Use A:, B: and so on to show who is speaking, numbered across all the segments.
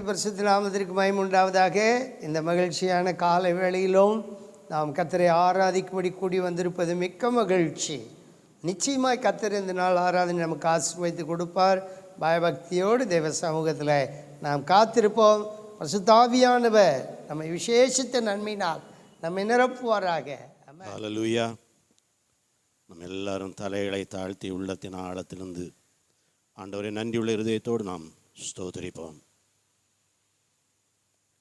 A: பரிசுத்த நாமத்திற்கு மகிமை உண்டாவதாக. இந்த மகிழ்ச்சியான காலை வேளையிலும் நாம் கர்த்தரை ஆராதிக்கும்படி கூடி வந்திருப்பது மிக்க மகிழ்ச்சி. நிச்சயமாய் கர்த்தர் இந்த நாள் ஆராதனை நமக்கு ஆசீர்வதித்து கொடுப்பார். பயபக்தியோடு தேவ சமூகத்தில் நாம் காத்திருப்போம். பரிசுத்த ஆவியானவர் நம்மை விசேஷித்த நன்மையினால் நம்மை நிரப்புவாராக.
B: ஹல்லேலூயா. நம்ம எல்லாரும் தலைகளை தாழ்த்தி உள்ளத்தின் ஆழத்திலிருந்து ஆண்டவரை நன்றியுள்ள இருதயத்தோடு நாம் ஸ்தோத்திரிப்போம்.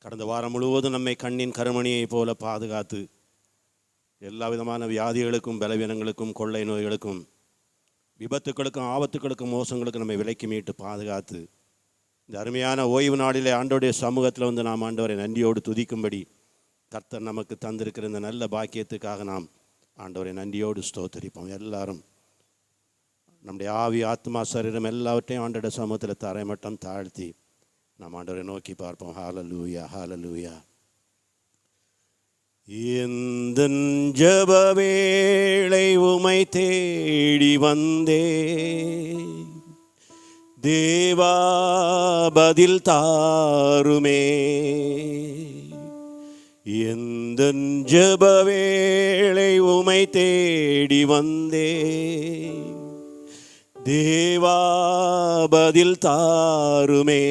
B: கடந்த வாரம் முழுவதும் நம்மை கண்ணின் கருமணியை போல பாதுகாத்து எல்லா விதமான வியாதிகளுக்கும் பலவீனங்களுக்கும் கொள்ளை நோய்களுக்கும் விபத்துக்களுக்கும் ஆபத்துக்களுக்கும் மோசங்களுக்கும் நம்மை விலக்கி மீட்டு பாதுகாத்து இந்த அருமையான ஓய்வு நாளிலே ஆண்டோடைய சமூகத்தில் வந்து நாம் ஆண்டவரை நன்றியோடு துதிக்கும்படி கர்த்தர் நமக்கு தந்திருக்கிற இந்த நல்ல பாக்கியத்துக்காக நாம் ஆண்டவரை நன்றியோடு ஸ்தோத்திரிப்போம். எல்லாரும் நம்முடைய ஆவி ஆத்மா சரீரம் எல்லாவற்றையும் ஆண்டோட சமூகத்தில் தரைமட்டம் தாழ்த்தி நாம் ஆண்டவரை நோக்கி பார்ப்போம். ஹல்லேலூயா, ஹல்லேலூயா. எந்தன் ஜெப வேளை உமை தேடி வந்தே தேவா பதில் தாருமே. எந்தன் ஜெப வேளை உமை தேடி வந்தே தேவா பதில் தாருமே.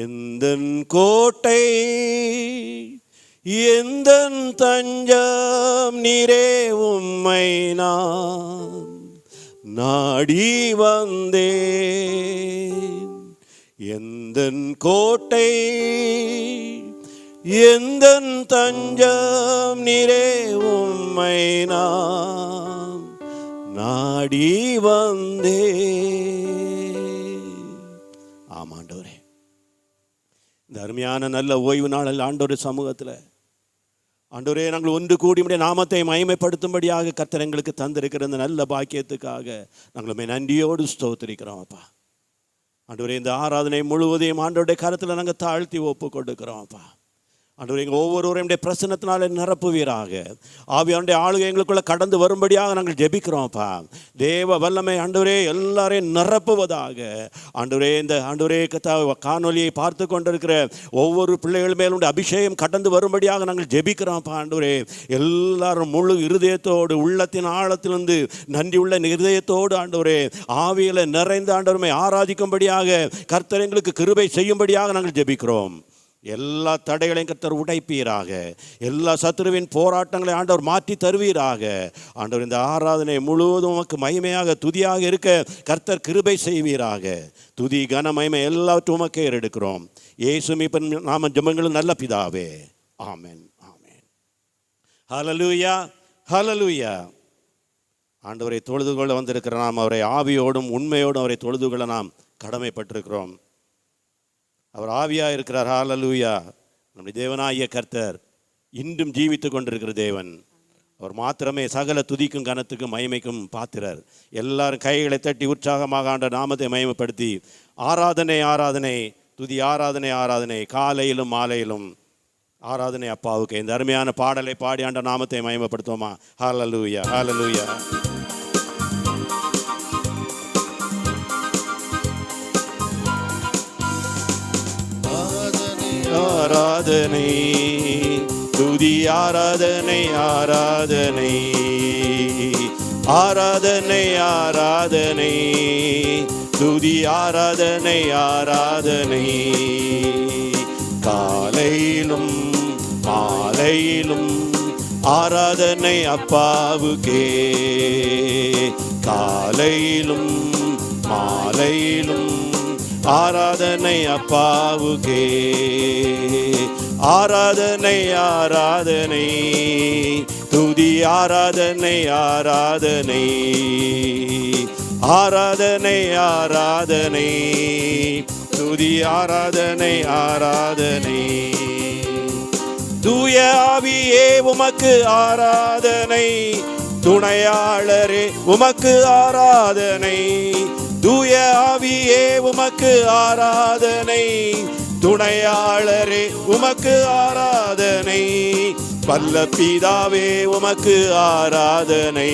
B: எந்தன் கோட்டை எந்தன் தஞ்சம் நீரே உம்மை நான் நாடி வந்தேன். எந்தன் கோட்டை எந்தன் தஞ்சம் நீரே உம்மை நான் நாடி வந்தே. ஆமாண்டவரே, இந்த அருமையான நல்ல ஓய்வு நாளில் ஆண்டவர் சமூகத்தில் ஆண்டவரே நாங்கள் ஒன்று கூடி உம்முடைய நாமத்தை மகிமைப்படுத்தும்படியாக கர்த்தர் எங்களுக்கு தந்திருக்கிற இந்த நல்ல பாக்கியத்துக்காக நாங்கள் நன்றியோடு ஸ்தோத்திரிக்கிறோம். அப்பா ஆண்டவரே, இந்த ஆராதனை முழுவதையும் ஆண்டவருடைய கரத்தில் நாங்கள் தாழ்த்தி ஒப்பு கொடுக்கிறோம். அப்பா ஆண்டவரே, எங்கள் ஒவ்வொருவரையும் பிரசன்னத்தினால நிரப்புவீராக. ஆவியானுடைய ஆளுகை எங்களுக்குள்ள கடந்து வரும்படியாக நாங்கள் ஜெபிக்கிறோம்ப்பா. தேவ வல்லமை ஆண்டவரே எல்லாரையும் நிரப்புவதாக. ஆண்டவரே, இந்த ஆண்டவரே காணொலியை பார்த்து கொண்டிருக்கிற ஒவ்வொரு பிள்ளைகள் மேலும் அபிஷேகம் கடந்து வரும்படியாக நாங்கள் ஜெபிக்கிறோம்ப்பா. ஆண்டவரே, எல்லாரும் முழு இருதயத்தோடு உள்ளத்தின் ஆழத்திலிருந்து நன்றி உள்ள இருதயத்தோடு ஆண்டவரே ஆவியில நிறைந்த ஆண்டவரை ஆராதிக்கும்படியாக கர்த்தர் எங்களுக்கு கிருபை செய்யும்படியாக நாங்கள் ஜெபிக்கிறோம். எல்லா தடைகளையும் கர்த்தர் உடைப்பீராக. எல்லா சத்துருவின் போராட்டங்களை ஆண்டவர் மாற்றி தருவீராக. ஆண்டவர் இந்த ஆராதனை முழுவதும் உமக்கு மகிமையாக துதியாக இருக்க கர்த்தர் கிருபை செய்வீராக. துதி கன மகிமை எல்லாவற்றும் உமக்கே எடுக்கிறோம். இயேசு மீட்பன் நாம ஜெபங்களும் நல்ல பிதாவே, ஆமென், ஆமென். ஹல்லேலூயா, ஹல்லேலூயா. ஆண்டவரை தொழுது கொள்ள வந்திருக்கிற நாம் அவரை ஆவியோடும் உண்மையோடும் அவரை தொழுது கொள்ள நாம் கடமைப்பட்டிருக்கிறோம். அவர் ஆவியாக இருக்கிறார். ஹல்லேலூயா. நம்முடைய தேவனாகிய கர்த்தர் இன்றும் ஜீவித்து கொண்டிருக்கிற தேவன். அவர் மாத்திரமே சகல துதிக்கும் கனத்துக்கும் மகிமைக்கும் பாத்திரர். எல்லாரும் கைகளை தட்டி உற்சாகமாக ஆண்ட நாமத்தை மகிமைப்படுத்தி ஆராதனை ஆராதனை துதி ஆராதனை ஆராதனை காலையிலும் மாலையிலும் ஆராதனை அப்பாவுக்கு இந்த அருமையான பாடலை பாடி ஆண்ட நாமத்தை மகிமைப்படுத்துவோமா? ஹல்லேலூயா, ஹல்லேலூயா. ஆராதனை துதி ஆராதனை ஆராதனை ஆராதனை ஆராதனை துதி ஆராதனை ஆராதனை காலையிலும் மாலையிலும் ஆராதனை அப்பாவுக்கே. காலையிலும் மாலையிலும் ஆராதனை அப்பாவுக்கே. ஆராதனை ஆராதனை துதி ஆராதனை ஆராதனை ஆராதனை ஆராதனை துதி ஆராதனை ஆராதனை. தூய ஆவியே உமக்கு ஆராதனை, துணையாளரே உமக்கு ஆராதனை. தூய ஆவியே உமக்கு ஆராதனை, துணையாளரே உமக்கு ஆராதனை. வல்ல பிதாவே உமக்கு ஆராதனை,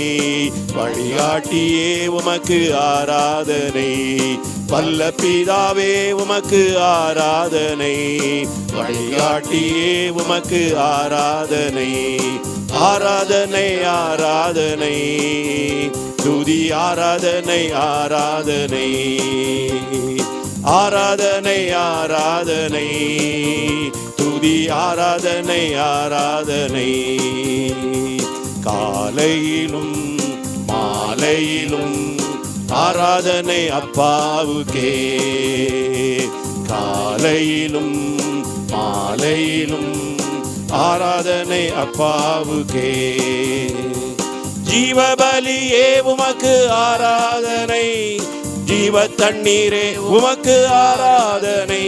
B: வழிகாட்டியே உமக்கு ஆராதனை. வல்ல பிதாவே உமக்கு ஆராதனை, வழிகாட்டியே உமக்கு ஆராதனை. ஆராதனை ஆராதனை, துதி ஆராதனை ஆராதனை. ஆராதனை ஆராதனை, துதி ஆராதனை ஆராதனை. காலையிலும் மாலையிலும் ஆராதனை அப்பாவுக்கே. காலையிலும் மாலையிலும் ஆராதனை அப்பாவுக்கே. ஜீவபலியே உமக்கு ஆராதனை, ஜீவ தண்ணீரே உமக்கு ஆராதனை.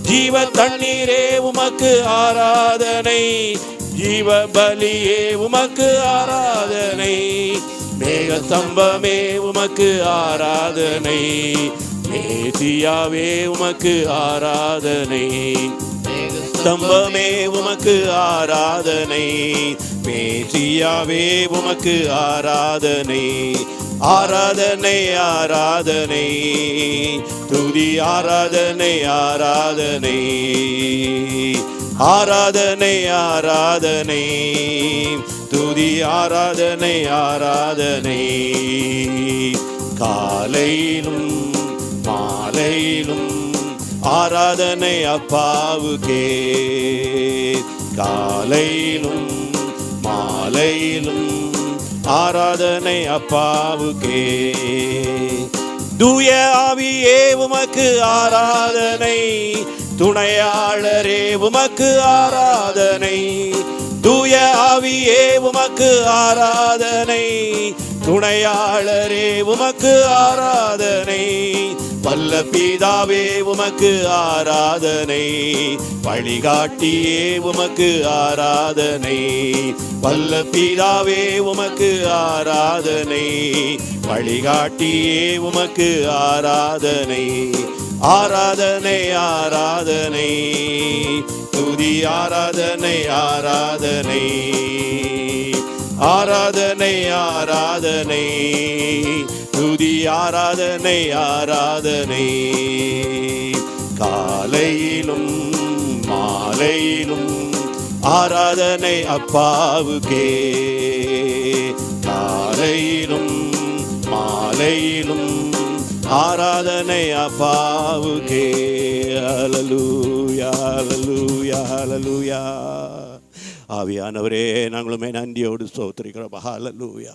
B: ஜீவ தண்ணீரே உமக்கு ஆராதனை, ஜீவ பலியே உமக்கு ஆராதனை. மேக ஸ்தம்பமே உமக்கு ஆராதனை, மேசியாவே உமக்கு ஆராதனை. ஸ்தம்பமே உமக்கு ஆராதனை, மேசியாவே உமக்கு ஆராதனை. ஆராதனை ஆராதனை, துதி ஆராதனை ஆராதனை. ஆராதனை ஆராதனை, துதி ஆராதனை ஆராதனை. காலையிலும் மாலையிலும் ஆராதனை அப்பாவுக்கே. காலையிலும் மாலையிலும் ஆராதனை அப்பாவுக்கே. தூய ஆவியே உமக்கு ஆராதனை, துணையாளரே உமக்கு ஆராதனை. தூய ஆவியே உமக்கு ஆராதனை, துணையாளரே உமக்கு ஆராதனை. வல்ல பிதாவே உமக்கு ஆராதனை, வழிகாட்டியே உமக்கு ஆராதனை. வல்ல பிதாவே உமக்கு ஆராதனை, வழிகாட்டியே உமக்கு ஆராதனை. ஆராதனை ஆராதனை, துதி ஆராதனை ஆராதனை. ஆராதனை ஆராதனை, துதி ஆராதனை ஆராதனை. காலையிலும் மாலையிலும் ஆராதனை அப்பாவுக்கே. காலையிலும் மாலையிலும் ஆராதனை அப்பாவுக்கே. ஹல்லேலூயா ஹல்லேலூயா ஹல்லேலூயா. ஆவியானவரே, நாங்களுமே நன்றியோடு ஸ்தோத்திரிக்கிறோம். ஹல்லேலூயா.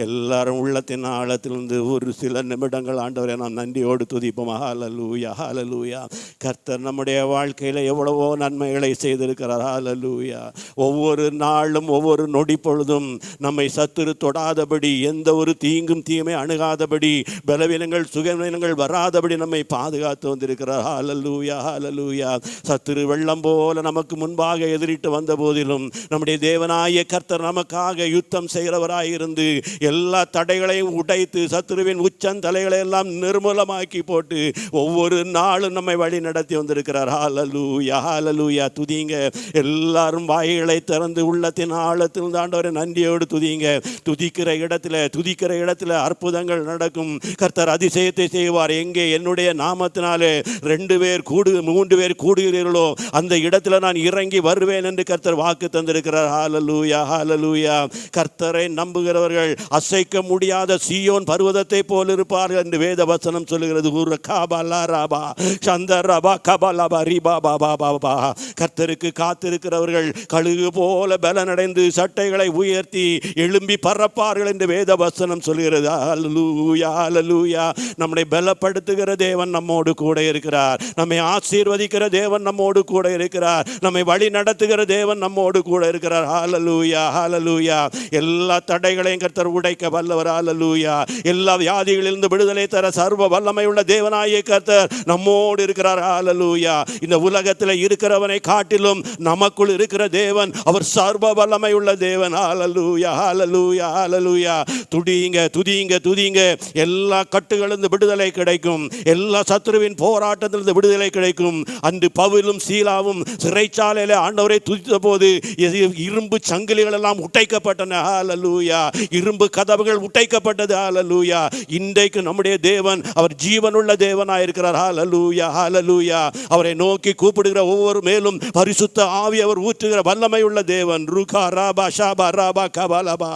B: எல்லாரும் உள்ளத்தின் ஆழத்திலிருந்து ஒரு சில நிமிடங்கள் ஆண்டவரை நாம் நன்றியோடு துதிப்போம். ஹல்லேலூயா ஹல்லேலூயா. கர்த்தர் நம்முடைய வாழ்க்கையில் எவ்வளவோ நன்மைகளை செய்திருக்கிறார். ஹல்லேலூயா. ஒவ்வொரு நாளும் ஒவ்வொரு நொடி பொழுதும் நம்மை சத்துரு தொடாதபடி, எந்த ஒரு தீங்கும் தீமை அணுகாதபடி, பலவீனங்கள் சுகவீனங்கள் வராதபடி நம்மை பாதுகாத்து வந்திருக்கிறார். ஹல்லேலூயா ஹல்லேலூயா. சத்துரு வெள்ளம் போல நமக்கு முன்பாக எதிரிட்டு வந்த போதிலும் நம்முடைய தேவனாய கர்த்தர் நமக்காக யுத்தம் செய்கிறவராயிருந்து எல்லா தடைகளையும் உடைத்து சத்துருவின் உச்சந்தலைகளை எல்லாம் நிர்மூலமாக்கி போட்டு ஒவ்வொரு நாளும் நம்மை வழி நடத்தி வந்திருக்கிறார். ஹல்லேலூயா ஹல்லேலூயா. துதிங்க. எல்லாரும் வாய்களை திறந்து உள்ளத்தின் ஆழத்தில் ஆண்டவரை நன்றியோடு துதிங்க. துதிக்கிற இடத்துல அற்புதங்கள் நடக்கும். கர்த்தர் அதிசயத்தை செய்வார். எங்கே என்னுடைய நாமத்தினாலே 2 பேர் 3 பேர் கூடுகிறீர்களோ அந்த இடத்துல நான் இறங்கி வருவேன் என்று கர்த்தர் வாக்கு தந்திருக்கிறார். ஹல்லேலூயா ஹல்லேலூயா. கர்த்தரை நம்புகிறவர்கள் அசைக்க முடியாத சீயோன் பர்வதத்தை போல் இருப்பார்கள் என்று வேத வசனம் சொல்லுகிறது. கர்த்தருக்கு காத்திருக்கிறவர்கள் கழுகு போல பலனடைந்து சட்டைகளை உயர்த்தி எழும்பி பறப்பார்கள் என்று வேத வசனம் சொல்கிறது. ஹல்லேலூயா ஹல்லேலூயா. நம்மை பலப்படுத்துகிற தேவன் நம்மோடு கூட இருக்கிறார். நம்மை ஆசீர்வதிக்கிற தேவன் நம்மோடு கூட இருக்கிறார். நம்மை வழி நடத்துகிற தேவன் நம்மோடு கூட இருக்கிறார். ஹல்லேலூயா ஹல்லேலூயா. எல்லா தடைகளையும் கர்த்தர் உடைக்க வல்லவர். ஹல்லேலூயா. எல்லா வியாதிகளிலிருந்து விடுதலை தர சர்வ வல்லமை உள்ள தேவனாகிய கர்த்தர் நம்மோடு இருக்கிறார். ஹல்லேலூயா. இந்த உலகத்தில் இருக்கிறவனை காட்டிலும் நமக்குள் இருக்கிற தேவன் அவர் சர்வ வல்லமை உள்ள தேவன். ஹல்லேலூயா ஹல்லேலூயா ஹல்லேலூயா. துதிங்க துதிங்க துதிங்க. எல்லா கட்டுகளிலிருந்து விடுதலை கிடைக்கும். எல்லா சத்துருவின் போராட்டத்திலிருந்து விடுதலை கிடைக்கும். அன்று பவுலும் சீலாவும் சிறைச்சாலையில் ஆண்டவரை துதித்த போது இரும்பு சங்கிலிகள் எல்லாம் உடைக்கப்பட்டன. ஹல்லேலூயா. இரும்பு கதவுகள் உடைக்கப்பட்டது. ஹல்லேலூயா. இன்றைக்கு நம்முடைய தேவன் அவர் ஜீவனுள்ள தேவனாய் இருக்கிறார். ஹல்லேலூயா, ஹல்லேலூயா. அவரை நோக்கி கூப்பிடுகிற ஒவ்வொரு மேலும் பரிசுத்த ஆவி அவர் ஊற்றுகிற வல்லமை உள்ள தேவன். ருகா ராபா ஷாபா ராபா கபாலபா.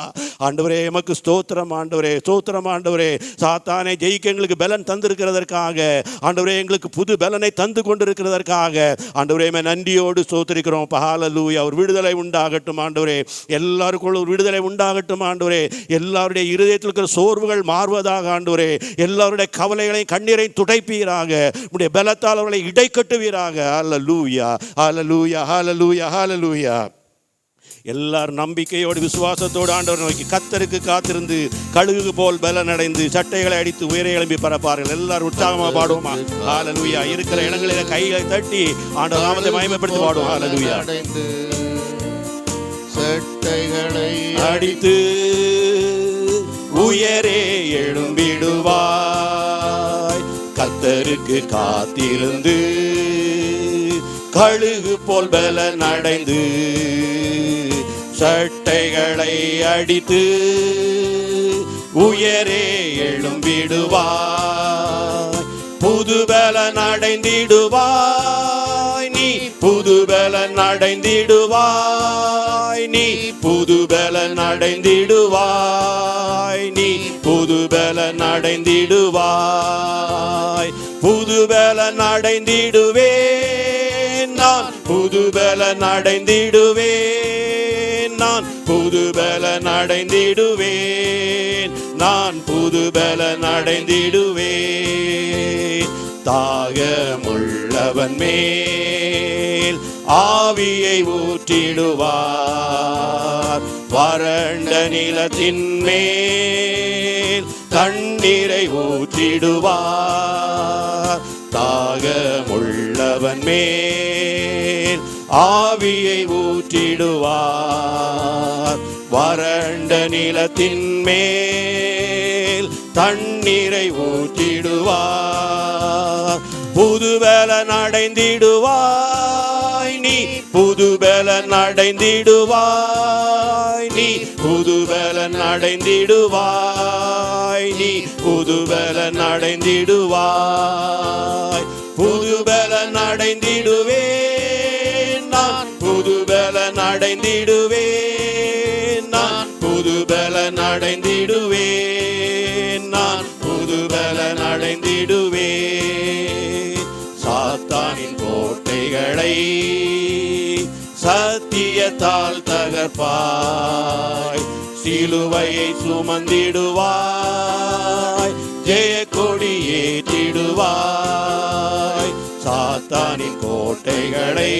B: ஆண்டவரே எமக்கு ஸ்தோத்திரம் ஆண்டவரே, ஸ்தோத்திரம் ஆண்டவரே. சாத்தானை ஜெயிக்க எங்களுக்கு பலன் தந்திருக்கிறதற்காக ஆண்டவரே, எங்களுக்கு புது பலனை தந்து கொண்டிருக்கிறதற்காக ஆண்டவரே நன்றியோடு ஸ்தோத்திரிக்கிறோம். ஹல்லேலூயா. ஒரு விடுதலை உண்டாகட்டும் ஆண்டவரே, எல்லாருக்குள்ள ஒரு விடுதலை உண்டாகட்டும் ஆண்டவரே. எல்லாருடைய இருதயத்தில் இருக்கிற சோர்வுகள் மாறுவதாக ஆண்டவரே. எல்லாருடைய கவலைகளையும் கண்ணீரையும் துடைப்பீராக. உடைய பலத்தால் அவர்களை இடைக்கட்டுவீராக. ஹல்லேலூயா, ஹல்லேலூயா, ஹல்லேலூயா, ஹல்லேலூயா. எல்லாரும் நம்பிக்கையோடு விசுவாசத்தோடு ஆண்டவர் நோக்கி கர்த்தருக்கு காத்திருந்து கழுகு போல் பலன் அடைந்து சட்டைகளை அடித்து உயரை எழும்பி பரப்பார்கள். எல்லாரும் உற்சாகமாக பாடுவோமா? ஹல்லேலூயா. இருக்கிற இடங்களில் கைகளை தட்டி ஆண்டவர் நாமத்தை மகிமைப்படுத்தி பாடுவோம். ஹல்லேலூயா.
C: சட்டைகளை
B: அடித்து உயரே எழும்பிடுவாய். கர்த்தருக்கு காத்திருந்து கழுகு போல் பலன் அடைந்து சட்டைகளை அடித்து உயரே எழும்பிடுவாய். புது பலன் அடைந்திடுவாய் நீ, புது பலன் அடைந்திடுவாய் நீ, புது பலன் அடைந்திடுவாய் நீ, புது பலன் அடைந்திடுவாய். புது பலன் அடைந்திடுவேன் நான், புது பலன் அடைந்திடுவேன் நான், புது பலன் அடைந்திடுவேன் நான், புது பலன் அடைந்திடுவேன். தாகமுள்ளவன் மேல் ஆவியை ஊற்றிடுவார். வறண்ட நிலத்தின் மேல் தண்ணீரை ஊற்றிடுவார். தாகமுள்ளவன் மேல் ஆவியை ஊற்றிடுவார். வறண்ட நிலத்தின் மேல் தண்ணீரை ஊற்றிடுவார். புது பலன் அடைந்திடுவாய் நீ, புது பலன் அடைந்திடுவாய் நீ, புது பலன் அடைந்திடுவாய் நீ, புது பலன் அடைந்திடுவாய். புது பலன் அடைந்திடுவேன் நான், புது பலன் அடைந்திடுவேன் நான், புது பலன் அடைந்திடுவேன் நான், புது பலன் அடைந்திடுவேன். சாத்தானின் கோட்டைகளை சத்தியத்தால் தகர்ப்பாய். சிலுவையை சுமந்திடுவாய், ஜெய கொடி ஏற்றிடுவாய். சாத்தானின் கோட்டைகளை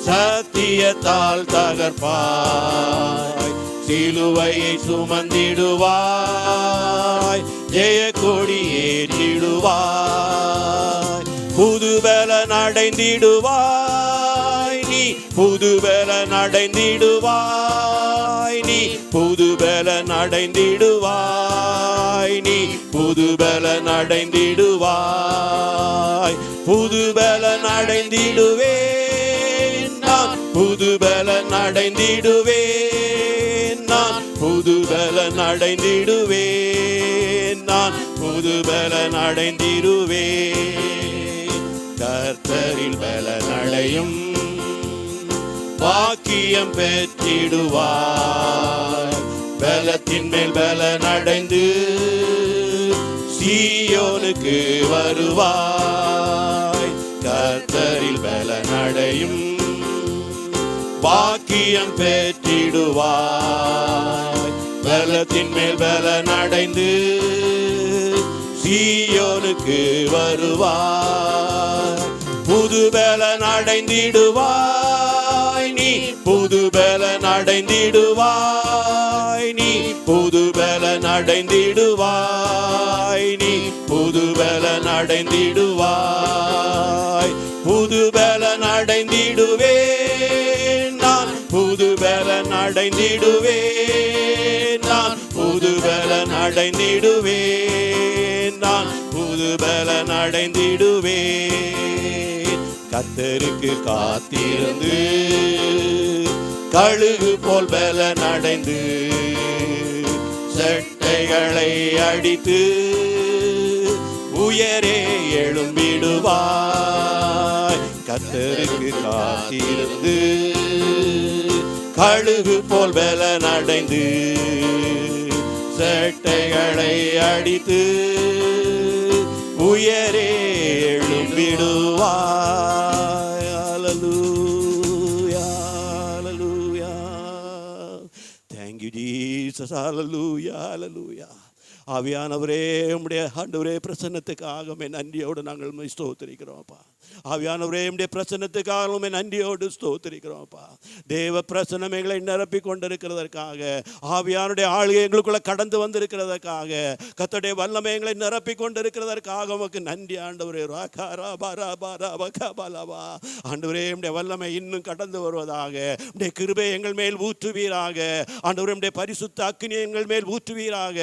B: சத்தியத்தால் தகர்ப்பாய். சிலுவையை சுமந்திடுவாய், ஜெய கொடி ஏற்றிடுவாய். புது பலன் அடைந்திடுவாய் நீ, புது பலன் அடைந்திடுவாய் நீ, புது பலன் அடைந்திடுவாய் நீ, புது பலன் அடைந்திடுவாய். புது பலன் அடைந்திடுவேன் நான், புது பலன் அடைந்திடுவேன் நான், புது பலன் அடைந்திடுவேன் நான், புது பலன் அடைந்திடுவேன். கர்த்தரில் பலன் அடையும் பாக்கியம் பெற்றிடுவார். பலத்தின் மேல் பலன் அடைந்து சீயோனுக்கு வருவாய். கர்த்தரில் பலன் அடையும் பாக்கியம் பெற்றிடுவாய். பலத்தின் மேல் பலன் அடைந்து சீயோனுக்கு வருவாய். புது பலன் அடைந்திடுவாய் நீ, புது பலன் அடைந்திடுவாய் நீ, புது பலன் அடைந்திடுவாய் நீ, புது பலன் அடைந்திடுவாய். புது பலன் அடைந்திடுவேன் நான், புது பலன் அடைந்திடுவேன் நான், புது பலன் அடைந்திடுவேன் நான், புது பலன் அடைந்திடுவேன். கர்த்தருக்கு காத்திருந்து கழுகு போல் பலன் அடைந்து செட்டைகளை அடித்து உயரே எழும்பிடுவாய். கர்த்தருக்கு காத்திருந்து கழுகு போல் பலன் அடைந்து செட்டைகளை அடித்து உயரே எழும்பிடுவாய். ஹல்லேலூயா, ஹல்லேலூயா. Thank you Jesus. ஹல்லேலூயா, ஹல்லேலூயா. ஆவியானவரே, உம்முடைய ஆண்டவரே பிரசன்னத்துக்காக நன்றியோடு நாங்கள் ஸ்தோத்திரிக்கிறோம்ப்பா. ஆவியானவரே, உம்முடைய பிரசன்னத்துக்காக நன்றியோடு ஸ்தோத்திரிக்கிறோம்ப்பா. தேவ பிரசன்னம் எங்களை நிரப்பி கொண்டிருக்கிறதற்காக, ஆவியானுடைய ஆளுகை எங்களுக்குள்ள கடந்து வந்திருக்கிறதற்காக, கர்த்தருடைய வல்லமை எங்களை நிரப்பி கொண்டிருக்கிறதற்காக உமக்கு நன்றி ஆண்டவரே. ஆண்டவரே, உம்முடைய வல்லமை இன்னும் கடந்து வருவதாக, உம்முடைய கிருபை எங்கள் மேல் ஊற்றுவீராக. ஆண்டவரே, உம்முடைய பரிசுத்த அக்கினி எங்கள் மேல் ஊற்றுவீராக.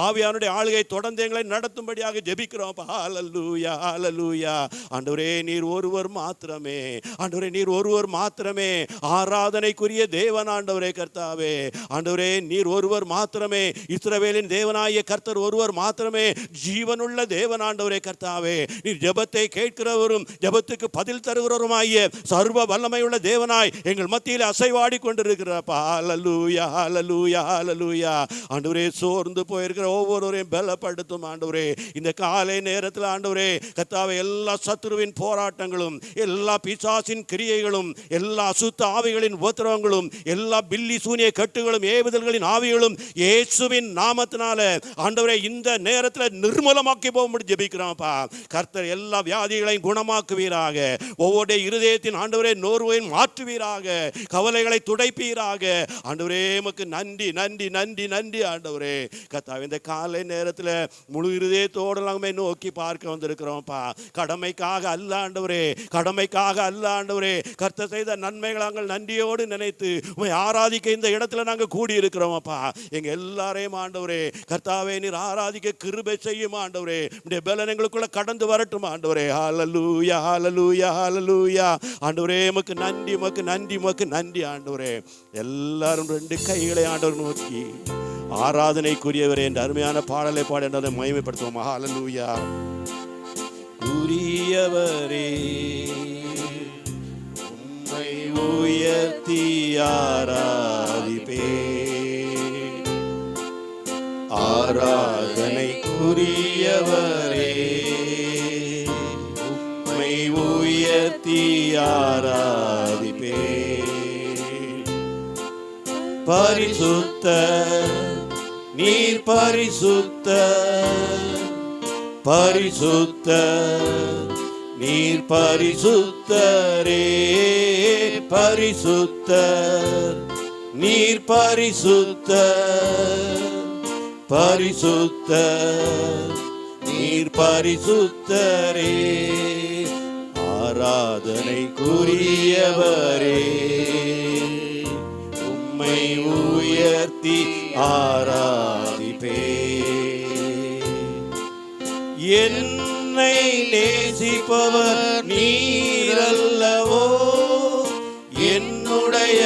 B: ஆவியானுடைய ஆளுகை தொடர்ந்து எங்களை நடத்தும்படியாக ஜெபிக்கிறோம். ஹல்லேலூயா, ஹல்லேலூயா. ஆண்டவரே, நீர் ஒருவர் மாத்திரமே, ஆண்டவரே நீர் ஒருவர் மாத்திரமே ஆராதனைக்குரிய தேவன். ஆண்டவரே கர்த்தாவே, ஆண்டவரே நீர் ஒருவர் மாத்திரமே இஸ்ரவேலின் தேவனாகிய கர்த்தர் ஒருவர் மாத்திரமே ஜீவனுள்ள தேவன். ஆண்டவரே கர்த்தாவே, நீர் ஜெபத்தை கேட்கிறவரும் ஜெபத்துக்கு பதில் தருகிறவருமாகிய சர்வ வல்லமையுள்ள தேவனாய் எங்கள் மத்தியில் அசைவாடி கொண்டிருக்கிறப்பா. ஹல்லேலூயா, ஹல்லேலூயா, ஹல்லேலூயா. ஆண்டவரே, சோர்ந்து போயிருக்கிற ஒவ்வொருவரையும் பலப்படுத்தும் ஆண்டவரே. இந்த காலை நேரத்தில் ஆண்டவரே கர்த்தாவே, எல்லா சத்துருவின் போராட்டங்களும், எல்லா பிசாசின் கிரியைகளும், எல்லா அசுத்த ஆவிகளின் உபத்திரவங்களும், எல்லா பில்லி சூனிய கட்டுகளும், ஏவுதல்களின் ஆவிகளும் இயேசுவின் நாமத்தினால ஆண்டவரே இந்த நேரத்தில் நிர்மூலமாக்கி போக ஜெபிக்கிறோம்ப்பா. கர்த்தர் எல்லா வியாதிகளையும் குணமாக்குவீராக. ஒவ்வொரு இருதயத்தின் ஆண்டவரே நோர்வையும் மாற்றுவீராக. கவலைகளை துடைப்பீராக. ஆண்டவரே, உமக்கு நன்றி, நன்றி, நன்றி, நன்றி ஆண்டவரே. கர்த்தாவே, இந்த காலை நேரத்தில் முழு இருதயத்தோடு நாங்கள் நோக்கி பார்க்க வந்திருக்கிறோம்ப்பா. கடமைக்காக அல்ல ஆண்டவரே, கடமைக்காக அல்ல ஆண்டவரே. கர்த்தர் செய்த நன்மைகளை நாங்கள் நன்றியோடு நினைத்து உம்மை ஆராதிக்க இந்த இடத்துல நாங்கள் கூடி இருக்கிறோம்ப்பா. எங்க எல்லாரையும் ஆண்டவரே கர்த்தாவே நீர் ஆராதிக்க கிருபை செய்யும் ஆண்டவரே. உம்முடைய பலன் எங்களுக்குள்ள கடந்து வரட்டும் ஆண்டவரே. ஹல்லேலூயா, ஹல்லேலூயா, ஹல்லேலூயா. ஆண்டவரே, உமக்கு நன்றி, உமக்கு நன்றி, உமக்கு நன்றி ஆண்டவரே. எல்லாரும் ரெண்டு கைகளை ஆண்டவர் நோக்கி ஆராதனைக்குரியவரே என்ற அருமையான பாடலை பாட என்றதை மகிமைப்படுத்துவோம். ஹல்லேலூயா. உரியவரே, உம்மை உயர்த்தி ஆராதிப்பே. ஆராதனைக்குரியவரே, உம்மை உயர்த்தி ஆராதிப்பே. பரிசுத்த நீர் பரிசுத்த, பரிசுத்த நீர் பரிசுத்தரே. பரிசுத்த நீர் பரிசுத்த, பரிசுத்த நீர் பரிசுத்தரே. ஆராதனைக்குரியவரே, உம்மை உயர்த்தி ஆராதிப்பே. என்னை நேசிப்பவர் நீரல்லவோ, என்னுடைய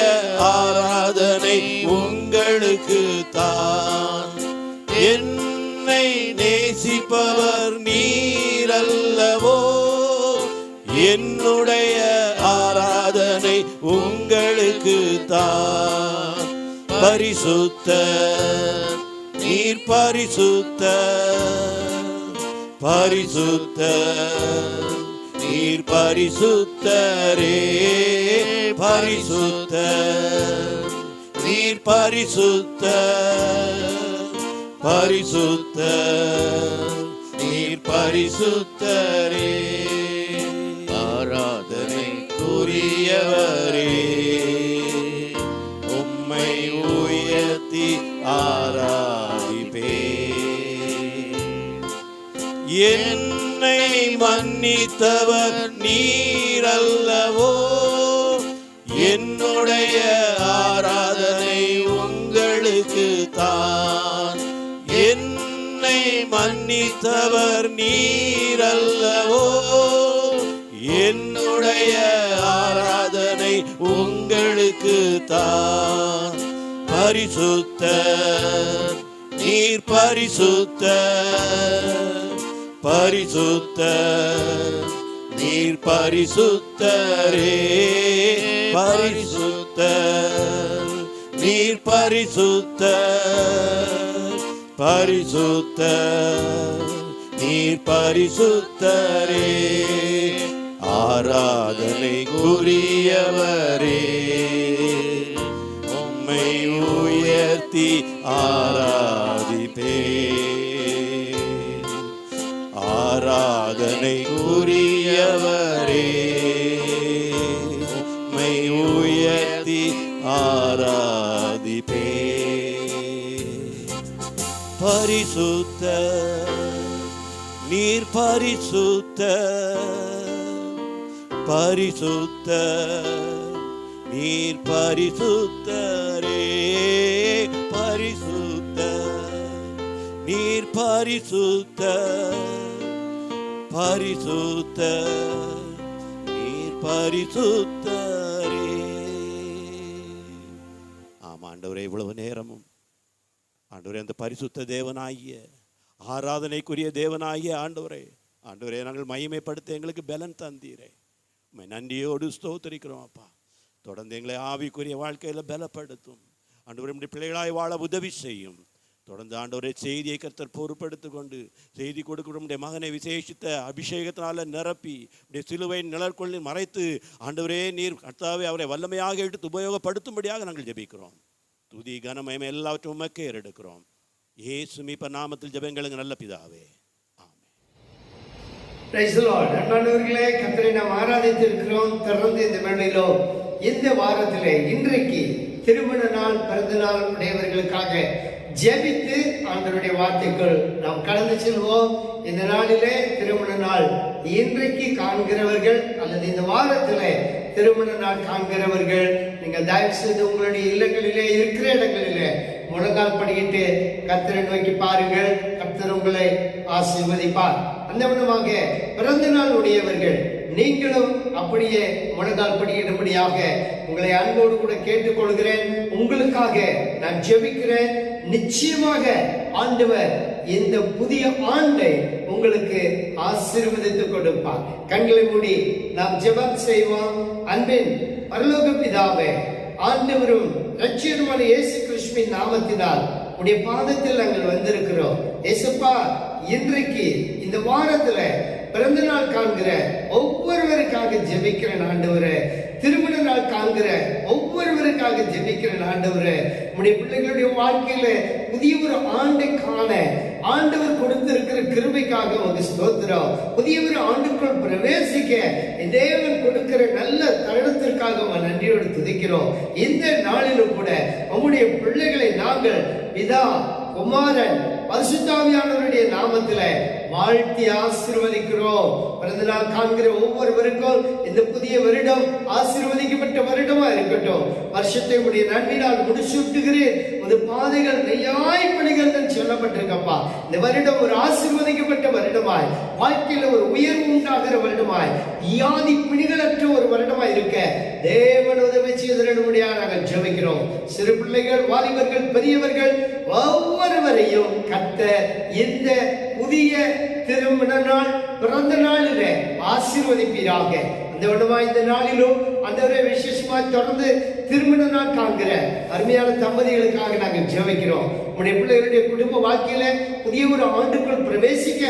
B: ஆராதனை உங்களுக்கு தான். என்னை நேசிப்பவர் நீரல்லவோ, என்னுடைய ஆராதனை உங்களுக்கு தான். பரிசுத்த நீர் பரிசுத்த, பரிசுத்த நீர் பரிசுத்தரே. பரிசுத்த நீர் பரிசுத்த, பரிசுத்த நீர் பரிசுத்தரே. ஆராதனைக்குரியவரே, உம்மை உயர்த்தி ஆராதிப்பே. என்னை மன்னித்தவர் நீரல்லவோ, என்னுடைய ஆராதனை உங்களுக்கு தான். என்னை மன்னித்தவர் நீரல்லவோ, என்னுடைய ஆராதனை உங்களுக்கு தான். பரிசுத்தர் நீர் பரிசுத்தர், பரிசுத்தர் நீர் பரிசுத்தரே, பரிசுத்தர் நீர் பரிசுத்தர், பரிசுத்தர் நீர் பரிசுத்தரே. ஆராதனைக்குரியவரே உம்மை உயர்த்தி ஆராதிப்பே. ஆராதனைக்குரியவரே உம்மை உயர்த்தி ஆராதிப்பே. பரிசுத்தர் நீர் பரிசுத்தர், பரிசுத்தர் நீர் பரிசுத்தரே, பரிசுத்தர் நீர் பரிசுத்தர், பரிசுத்தர் நீர் பரிசுத்தரே. ஆமா ஆண்டவரே, இவ்வளவு நேரமும் ஆண்டவரே அந்த பரிசுத்த தேவனாகிய ஆராதனைக்குரிய தேவனாகிய ஆண்டவரே, ஆண்டவரே நாங்கள் மகிமைப்படுத்த எங்களுக்கு பலன் தந்தீரே. நன்றியோடு ஸ்தோத்திரிக்கிறோம் அப்பா. தொடர்ந்து எங்களை ஆவிக்குரிய வாழ்க்கையில் பலப்படுத்தும் ஆண்டவரே. நம்முடைய பிள்ளைகளாய் வாழ உதவி செய்யும். தொடர்ந்து ஆண்டவரே செய்தியை கர்த்தர் பொறுப்படுத்திக் கொண்டு செய்தி கொடுக்கிற நம்முடைய மகனை விசேஷித்த அபிஷேகத்தினால நிரப்பி நம்முடைய சிலுவை நிழற்கொள்ளி மறைத்து ஆண்டவரே நீர் கர்த்தாவே அவரை வல்லமையாக எடுத்து உபயோகப்படுத்தும்படியாக நாங்கள் ஜெபிக்கிறோம். துதி கனமயம் எல்லாவற்றும் உமக்கே எடுக்கிறோம். இயேசு மீட்பர் நாமத்தில் ஜெபங்களுக்கு நல்ல பிதாவே, ஆமென்.
A: Praise the Lord. அன்பானவர்களே, கர்த்தரை நாம் ஆராதித்திருக்கிறோம். தொடர்ந்து இந்த வேளையிலோ இந்த வாரத்திலே இன்றைக்கு திருமண நாள் பிறந்த நாள் உடையவர்களுக்காக ஜெபித்து ஆண்டவருடைய வார்த்தைக்குள் நாம் கடந்து செல்வோம். இந்த நாளிலே திருமண நாள் இன்றைக்கு காண்கிறவர்கள் அல்லது இந்த வாரத்திலே திருமண நாள் காண்கிறவர்கள், நீங்கள் தயவு செய்து உங்களுடைய இல்லங்களிலே இருக்கிற இடங்களிலே முழங்கால் படிக்கிட்டு கர்த்தரை நோக்கி பாருங்கள். கர்த்தர் உங்களை ஆசீர்வதிப்பார். அந்த விதமாக பிறந்த நாள் உடையவர்கள் நீங்களும் அப்படியே முழங்கால் படியிடும்படியாக உங்களை அன்போடு கூட கேட்டுக்கொள்கிறேன். உங்களுக்காக நான் ஜெபிக்கிறேன். நிச்சயமாக ஆண்டவர் இந்த புதிய ஆண்டை உங்களுக்கு ஆசீர்வதித்து கொடுப்பார். கண்களை மூடி நாம் ஜெபம் செய்வோம். அன்பின் பரலோக பிதாவே, ஆண்டவரும் இரட்சகருமான இயேசு கிறிஸ்துவின் நாமத்தினால் உடைய பாதத்தில் நாங்கள் வந்திருக்கிறோம். இயேசுப்பா, இன்றைக்கு இந்த வாரத்துல பிறந்த நாள் காண்கிற ஒவ்வொருவருக்காக ஜெபிக்கிறேன் ஆண்டவரே. திருமண நாள் காண்கிற ஒவ்வொருவருக்காக ஜெபிக்கிறேன் ஆண்டவரே. உடைய பிள்ளைகளுடைய வாழ்க்கையில புதிய ஒரு ஆண்டை காண ஆண்டவர் கொடுத்திருக்கிற கிருபைக்காக உங்களுக்கு ஸ்தோத்திரம். புதிய ஒரு ஆண்டுக்குள் பிரவேசிக்க தேவன் கொடுக்கிற நல்ல தருணத்திற்காக நன்றியோடு துதிக்கிறோம். இந்த நாளிலும் கூட நம்முடைய பிள்ளைகளை நாங்கள் பிதா, குமாரன், பரிசுத்தாவியானவருடைய நாமத்தில வாழ்த்தி ஆசீர்வதிக்கிறோம். பிறந்த நாள் காண்கிற ஒவ்வொருவருக்கும் இந்த புதிய வருடம் ஆசீர்வதிக்கப்பட்ட வருடமா இருக்கட்டும். வருஷத்தை உடைய நன்மையினால் முடிசூட்டுகிறேன். ஒரு பாதைகள் நெய்யாய்ப்படுகிறது சொல்லப்பட்டிருக்கப்பா. இந்த வருடம் ஒரு ஆசீர்வதிக்கப்பட்ட வருடமாய், வாழ்க்கையில ஒரு உயர்வு உண்டாகிற வருடமாய், வியாதி பிணிகளற்ற ஒரு வருடமாய் இருக்க தேவன் உதவி செய்தருடைய நாங்கள் ஜெபிக்கிறோம். சிறு பிள்ளைகள், வாலிபர்கள், பெரியவர்கள் ஒவ்வொருவரையும் கர்த்தர் இந்த புதிய திருமண நாள் பிறந்த நாளிலே ஆசீர்வதிப்பீராக. அந்த விடமா இந்த நாளிலும் அந்த விசேஷமா தொடர்ந்து திருமண நாள் காண்கிற அருமையான தம்பதிகளுக்காக நாங்கள் ஜெபிக்கிறோம். உடைய பிள்ளைகளுடைய குடும்ப வாழ்க்கையில புதிய ஒரு ஆண்டுக்குள் பிரவேசிக்க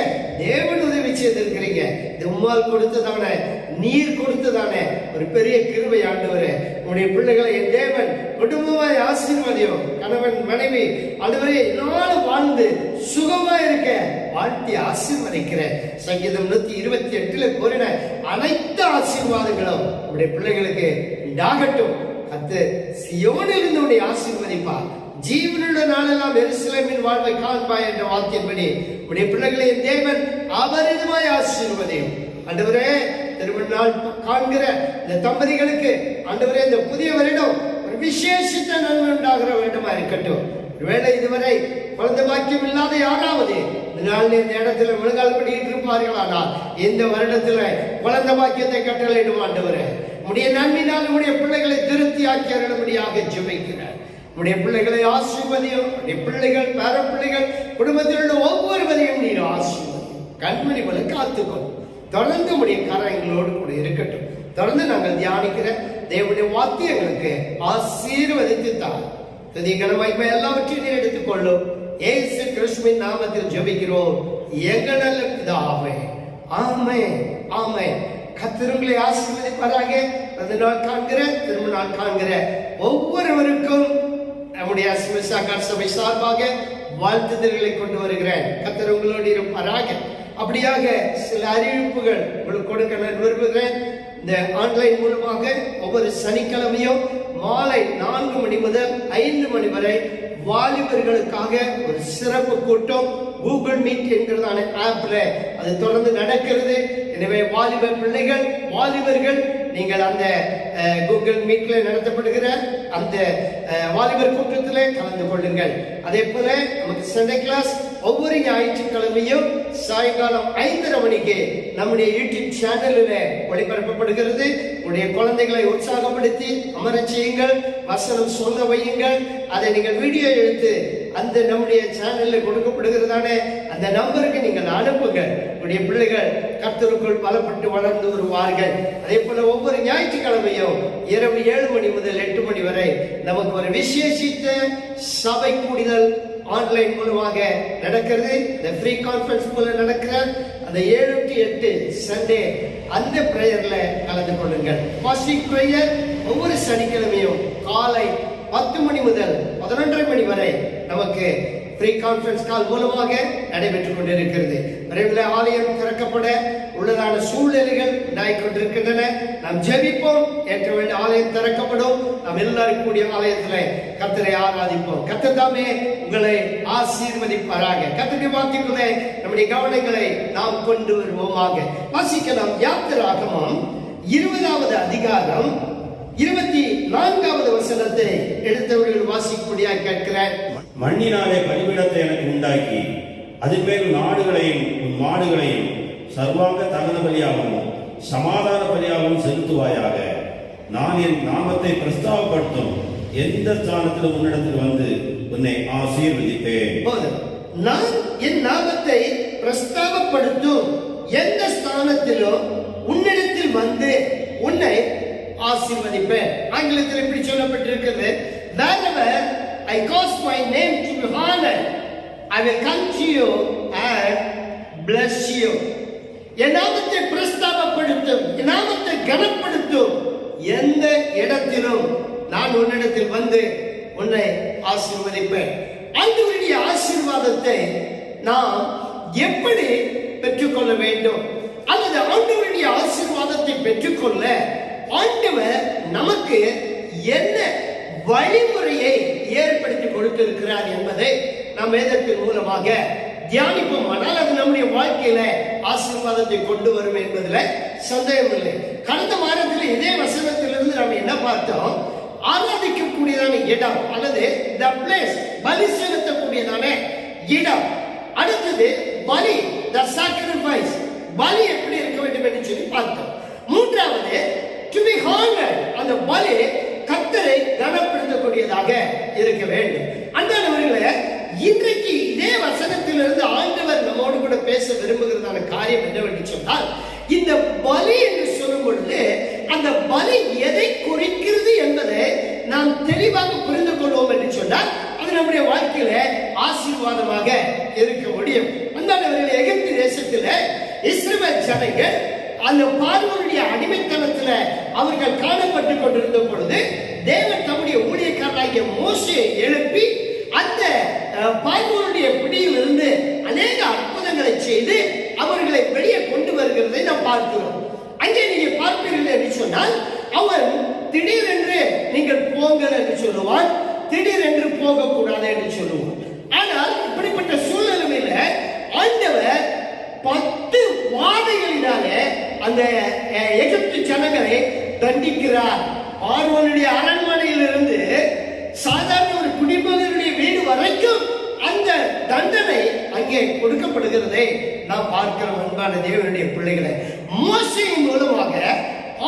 A: தேவன் உதவி செய்திருக்கிறீங்க. இது உம்மால் கொடுத்ததான, நீர் கொடுத்ததான ஒரு பெரிய கிருபை ஆண்டவரே. உடைய பிள்ளைகளை என் தேவன் குடும்பமாய் ஆசீர்வதியும். கணவன், மனைவி ஆண்டவரே நாளும் வாழ்ந்து சுகமா இருக்க வாழ்த்தி ஆசீர்வதிக்கிறேன். சங்கீதம் 128 கூறின அனைத்து ஆசீர்வாதங்களும் உடைய பிள்ளைகளுக்கு உண்டாகட்டும். கர்த்தர் சியோனில் இருந்து உடைய ஆசீர்வதிப்பார். ஜீவனுள்ள நாளெல்லாம் எருசலேமின் வாழ்வை காண்பாய் என்ற வாக்கியப்படி உடைய பிள்ளைகளை தேவன் அபரிதமாய் ஆசீர்வதியும். ஆண்டவரே, திருமண நாள் காண்கிற இந்த தம்பதிகளுக்கு ஆண்டவரே இந்த புதிய வருடம் ஒரு விசேஷித்த நன்மை உண்டாகிற வருடமா இருக்கட்டும். ஒருவேளை இதுவரை குழந்தை பாக்கியம் இல்லாத யாராவது இந்த நாள் இந்த இடத்துல முழங்கால் படிக்கிட்டு இருப்பார்கள். ஆனால் இந்த வருடத்துல குழந்தை பாக்கியத்தை கட்டளையிடும் ஆண்டவரே. உம்முடைய நன்மையினால் உம்முடைய பிள்ளைகளை திருப்தியாக்கி அருளும்படியாக ஜெபிக்கிறேன். உம்முடைய பிள்ளைகளை ஆசீர்வதியும். உம்முடைய பிள்ளைகள், பேர பிள்ளைகள், குடும்பத்தில் உள்ள ஒவ்வொருவரையும் நீர் ஆசீர்வதியும். கண்மணி போல காத்துக்கொள்ளும். தொடர்ந்து உம்முடைய கரங்களோடு கூட இருக்கட்டும். தொடர்ந்து நாங்கள் தியானிக்கிற தேவனுடைய வார்த்தை எங்களுக்கு ஆசீர்வதித்து தார். துதிகன மகிமை எல்லாவற்றையும் நீர் எடுத்துக்கொள்ளும். இயேசு கிறிஸ்துவின் நாமத்தில் ஜெபிக்கிறோம் எங்கள் நல்ல பிதாவே. ஆமென், ஆமென். கர்த்தர் உங்களை ஆசீர்வதிப்பாராக. அந்த நாள் காண்கிற, திரும்ப நாள் காண்கிற ஒவ்வொருவருக்கும் நம்முடைய அஸ்மிசாக்கார் சபை சார்பாக வாழ்த்துதல்களை கொண்டு வருகிறேன். கர்த்தர் உங்களோடு இருப்பாராக. அப்படியாக சில அறிவிப்புகள் உங்களுக்கு கொடுக்க நான் விரும்புகிறேன். இந்த ஆன்லைன் மூலமாக ஒவ்வொரு சனிக்கிழமையும் மாலை 4 மணி முதல் 5 மணி வரை வாலிபர்களுக்காக ஒரு சிறப்பு கூட்டம் கூகுள் மீட் என்கிறதான ஆப்ல அது தொடர்ந்து நடக்கிறது. எனவே வாலிப பிள்ளைகள், வாலிபர்கள், நீங்கள் அந்த கூகுள் மீட்ல நடத்தப்படுகிற அந்த வாலிபர் கூட்டத்தில் கலந்து கொள்ளுங்கள். அதே போல நமக்கு சண்டே கிளாஸ் ஒவ்வொரு ஞாயிற்றுக்கிழமையும் சாயங்காலம் 5:30 மணிக்கு நம்முடைய யூடியூப் சேனலில் ஒளிபரப்பப்படுகிறது. உங்களுடைய குழந்தைகளை உற்சாகப்படுத்தி அமர செய்யுங்கள், வசனம் சொல்ல வையுங்கள். அதை நீங்கள் வீடியோ எடுத்து அந்த நம்முடைய சேனலில் கொடுக்கப்படுகிறதான அந்த நம்பருக்கு நீங்கள் அனுப்புங்க. உங்களுடைய பிள்ளைகள் கர்த்தருக்குள் பலப்பட்டு வளர்ந்து வருவார்கள். அதே போல ஒவ்வொரு ஞாயிற்றுக்கிழமையும் இரவு 7 மணி முதல் 8 மணி வரை நமக்கு ஒரு விசேஷித்த சபை கூடிதல் ஆன்லைன் மூலமாக நடக்கிறது. இந்த ஃப்ரீ கான்ஃபரன்ஸ் மூல நடக்கிற அந்த 7 to 8 சண்டே அந்த பிரேயர்ல கலந்து கொள்ளுங்கள். பாஸ்டிங் பிரேயர் ஒவ்வொரு சனிக்கிழமையும் காலை 10 மணி முதல் 11:30 மணி வரை நமக்கு ஃப்ரீ கான்ஃபரன்ஸ் கால் மூலமாக நடைபெற்றுக் கொண்டிருக்கிறது. விரைவில் ஆலயம் திறக்கப்பட உள்ளதான சூழ்நிலைகள் உண்டாகிக் கொண்டிருக்கின்றன. நாம் ஜெபிப்போம். ஏற்ற வேண்டிய ஆலயம் திறக்கப்படும். நாம் எல்லாரும் கூடிய ஆலயத்தில் கர்த்தரை ஆராதிப்போம். கர்த்தர் தாமே உங்களை ஆசீர்வதிப்பாராக. கர்த்தருடைய வார்த்தைக்குள்ளே நம்முடைய கவனங்களை நாம் கொண்டு வருவோமாக. வாசிக்கலாம். யாத்திராகமம் 20வது அதிகாரம் 24வது வசனத்தை எடுத்தவர்கள் வாசிக்கும்படியாக கேட்கிறேன்.
B: மண்ணினாலே பலிபீடத்தை எனக்கு உண்டாக்கி அதில் மேல் நாடுகளையும் உன் மாடுகளையும் சர்வாங்க தகன பலியாகவும் சமாதான பலியாகவும் செலுத்துவாயாக. நான் என் நாமத்தை பிரஸ்தாபப்படுத்தும் எந்த ஸ்தானத்திலும் உன்னிடத்தில் வந்து உன்னை ஆசீர்வதிப்பேன்.
A: நான் என் நாமத்தை பிரஸ்தாபப்படுத்தும் எந்த ஸ்தானத்திலும் உன்னிடத்தில் வந்து உன்னை ஆசீர்வதிப்பேன். ஆங்கிலத்தில் இப்படி சொல்லப்பட்டிருக்கிறது. Wherever I cause my name to be honored, I will come to you and bless you. என் நாமத்தை பிரஸ்தாபப்படுத்தும், என் நாமத்தை கனப்படுத்தும் எந்த இடத்திலும் நான் உன்னிடத்தில் வந்து உன்னை ஆசீர்வதிப்பேன். ஆண்டவருடைய ஆசீர்வாதத்தை நாம் எப்படி பெற்றுக்கொள்ள வேண்டும், அல்லது ஆண்டவருடைய ஆசீர்வாதத்தை பெற்றுக்கொள்ள ஆண்டவர் நமக்கு என்ன வழிமுறையை ஏற்படுத்தி கொடுத்திருக்கிறார் என்பதை நாம் வேதத்தின் மூலமாக தியானிப்போம். ஆனால் அது நம்முடைய வாழ்க்கையில ஆசீர்வாதத்தை கொண்டு வரும் என்பதில் சந்தேகம் இல்லை. கடந்த வாரத்தில் இதே வசனத்திலிருந்து நாம் என்ன பார்த்தோம்? ஆராதிக்கக்கூடியதான இடம் அல்லது the place, பலி செலுத்தக்கூடியதான இடம். அடுத்தது பலி, the sacrifice, பலி எப்படி இருக்க வேண்டும் என்று சொல்லி பார்த்தோம். மூன்றாவது to be honored, அந்த பலி கர்த்தரை கனப்படுத்தக்கூடியதாக இருக்க வேண்டும். அன்பானவர்களே, இன்றைக்கு இதே வசனத்திலிருந்து ஆண்டவர் நம்மோடு கூட பேச விரும்புகிறதான காரியம் என்னவென்று சொன்னால், இந்த பலி என்று சொல்லும் பொழுது அந்த பலி எதை குறிக்கிறது என்பதை நாம் தெளிவாக புரிந்து கொள்வோம் என்று சொன்னால் அது நம்முடைய வாழ்க்கையில ஆசீர்வாதமாக இருக்க முடியும். அன்பானவர்களே, எகிப்து தேசத்தில் இஸ்ரவேல் ஜனங்கள் அந்த பார்வோனுடைய அடிமைத்தனத்துல அவர்கள் காணப்பட்டுக் கொண்டிருந்த பொழுது தேவன் தம்முடைய ஊழியக்காரராகிய மோசேயை எழுப்பி அந்த பார்வோனுடைய பிடியில் இருந்து அநேக அற்புதங்களை செய்து அவர்களை வெளியே கொண்டு வருகிறதை நாம் பார்க்கிறோம். அங்கே நீங்க பார்ப்பீர்கள் என்று சொன்னால் அவன் திடீரென்று நீங்கள் போங்கள் என்று சொல்லுவான், திடீரென்று போகக்கூடாது என்று சொல்லுவான். ஆனால் இப்படிப்பட்ட சூழ்நிலையில ஆண்டவர் 10 வாதைகளினாலே அந்த எகிப்து ஜனங்களை தண்டிக்கிறார். பார்வோனுடைய அரண்மனையிலிருந்து சாதாரண ஒரு குடிமகனுடைய வீடு வரைக்கும் அந்த தண்டனை அங்கே கொடுக்கப்படுகிறதை நாம் பார்க்கிறோம். அன்பான தேவனுடைய பிள்ளைகளை, மோசேயின் மூலமாக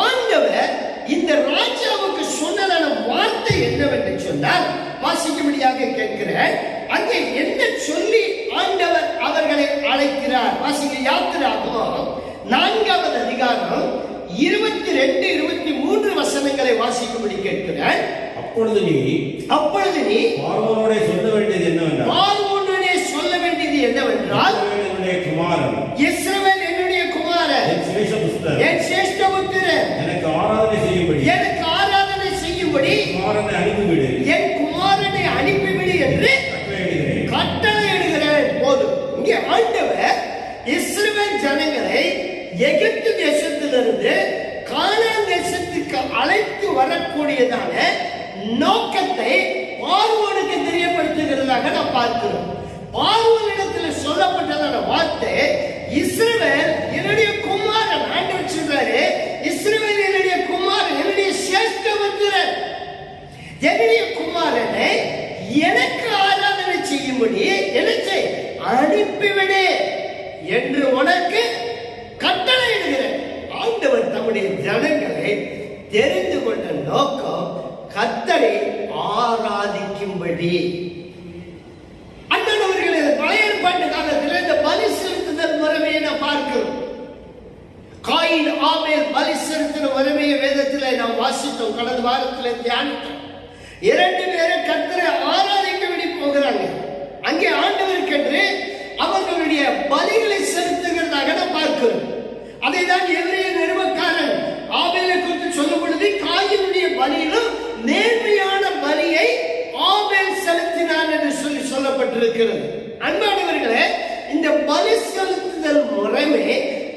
A: ஆண்டவர் இந்த ராஜாவுக்கு சொன்னதான வார்த்தை என்னவென்று சொன்னால், வாசிக்கும்படியாக கேட்கிறேன். அங்கே என்ன சொல்லி ஆண்டவர் அவர்களை அழைக்கிறார்? வாசிக்க. யாத்திராகமம் 4வது அதிகாரம் 22, 23 வசனங்களை வாசிக்கும்படி கேட்கிறேன்.
B: அப்பொழுது நீ பார்வோனோடே சொல்ல வேண்டியது என்னவென்றால், இஸ்ரவேல் என்னுடைய குமாரன், என் சிரேஷ்டபுத்திரன், எனக்கு ஆராதனை செய்யும்படி என் குமாரனை அனுப்பிவிடு என்று கட்டளையிடுகிறேன். போதும். இங்கே ஆண்டவர் இஸ்ரவேல் ஜனங்களை எகிப்து தேசத்திலிருந்து கானான் தேசத்துக்கு அழைத்து வரக்கூடியதான நோக்கத்தை பார்வோனுக்கு தெரியப்படுத்துகிறதாக நாம் பார்க்கிறோம். பார்வோனிடத்தில் சொல்லப்பட்டதான வார்த்தை, இஸ்ரவேல் என்னுடைய குமாரன். ஆண்டவர் சொல்றாரு, இஸ்ரவேல் என்னுடைய குமாரன், என்னுடைய சிரேஷ்டபுத்திரன், என்னுடைய குமாரனை எனக்கு ஆராதனை செய்யும்படி எனக்கு அனுப்பிவிடு என்று உனக்கு கட்டளையிடுகிறேன். ஆண்டவர் தம்முடைய ஜனங்களை தெரிந்து கொண்ட நோக்கம் கர்த்தரை ஆராதிக்கும்படி. அண்ணனவர்களே, பழைய ஏற்பாட்டு காலத்தில் இந்த பலி செலுத்துதல் முறைமையை நாம் பார்க்கிறோம். காயின் ஆபேல் பலி செலுத்தின முறைமையை வேதத்திலே நாம் வாசித்தோம். கடந்த வாரத்திலே தியானித்தோம். 2 பேரும் கர்த்தரை ஆராதிக்கும்படி போகிறாங்க. அங்கே ஆண்டவருக்கென்று அவர்களுடைய பலிகளை செலுத்துகிறதாக நாம் பார்க்கிறோம். அதை தான் எபிரேய நிருபக்காரன் ஆபேலை குறித்து சொல்லும் பொழுது, காயினுடைய பலியிலும் நேர்மையான பலியை ஆபேல் செலுத்தினான் என்று சொல்லப்பட்டிருக்கிறது. அன்பானவர்களே, இந்த பலி செலுத்துதல் முறைமை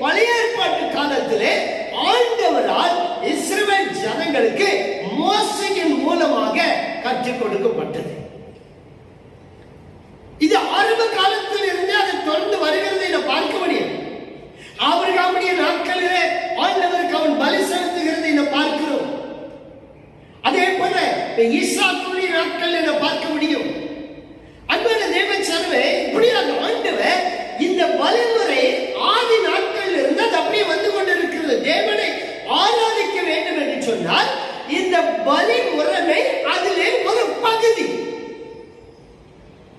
B: பழைய ஏற்பாட்டு காலத்திலே ஆண்டவரால் இஸ்ரவேல் ஜனங்களுக்கு மோசேயின் மூலமாக கற்றுக் கொடுக்கப்பட்டது. இது ஆரம்ப காலத்தில் இருந்து அது தொடர்ந்து வருகிறதை நாம் பார்க்க முடியும். ஆபிரகாமுடைய நாட்களிலே ஆண்டவருக்கு அவன் பலி செலுத்துகிறதை நாம் பார்க்கிறோம். அதே போல ஈசாக்குடைய நாட்களில் நாம் பார்க்க முடியும். அன்பான தேவ சர்வே, இப்படியாக ஆண்டவர் இந்த பலிமுறை ஆதி நாட்களில் இருந்து அது அப்படியே வந்து கொண்டிருக்கிறது. தேவனை ஆராதிக்க வேண்டும் என்று சொன்னால் இந்த பலி முறைமை அதிலே ஒரு பகுதி.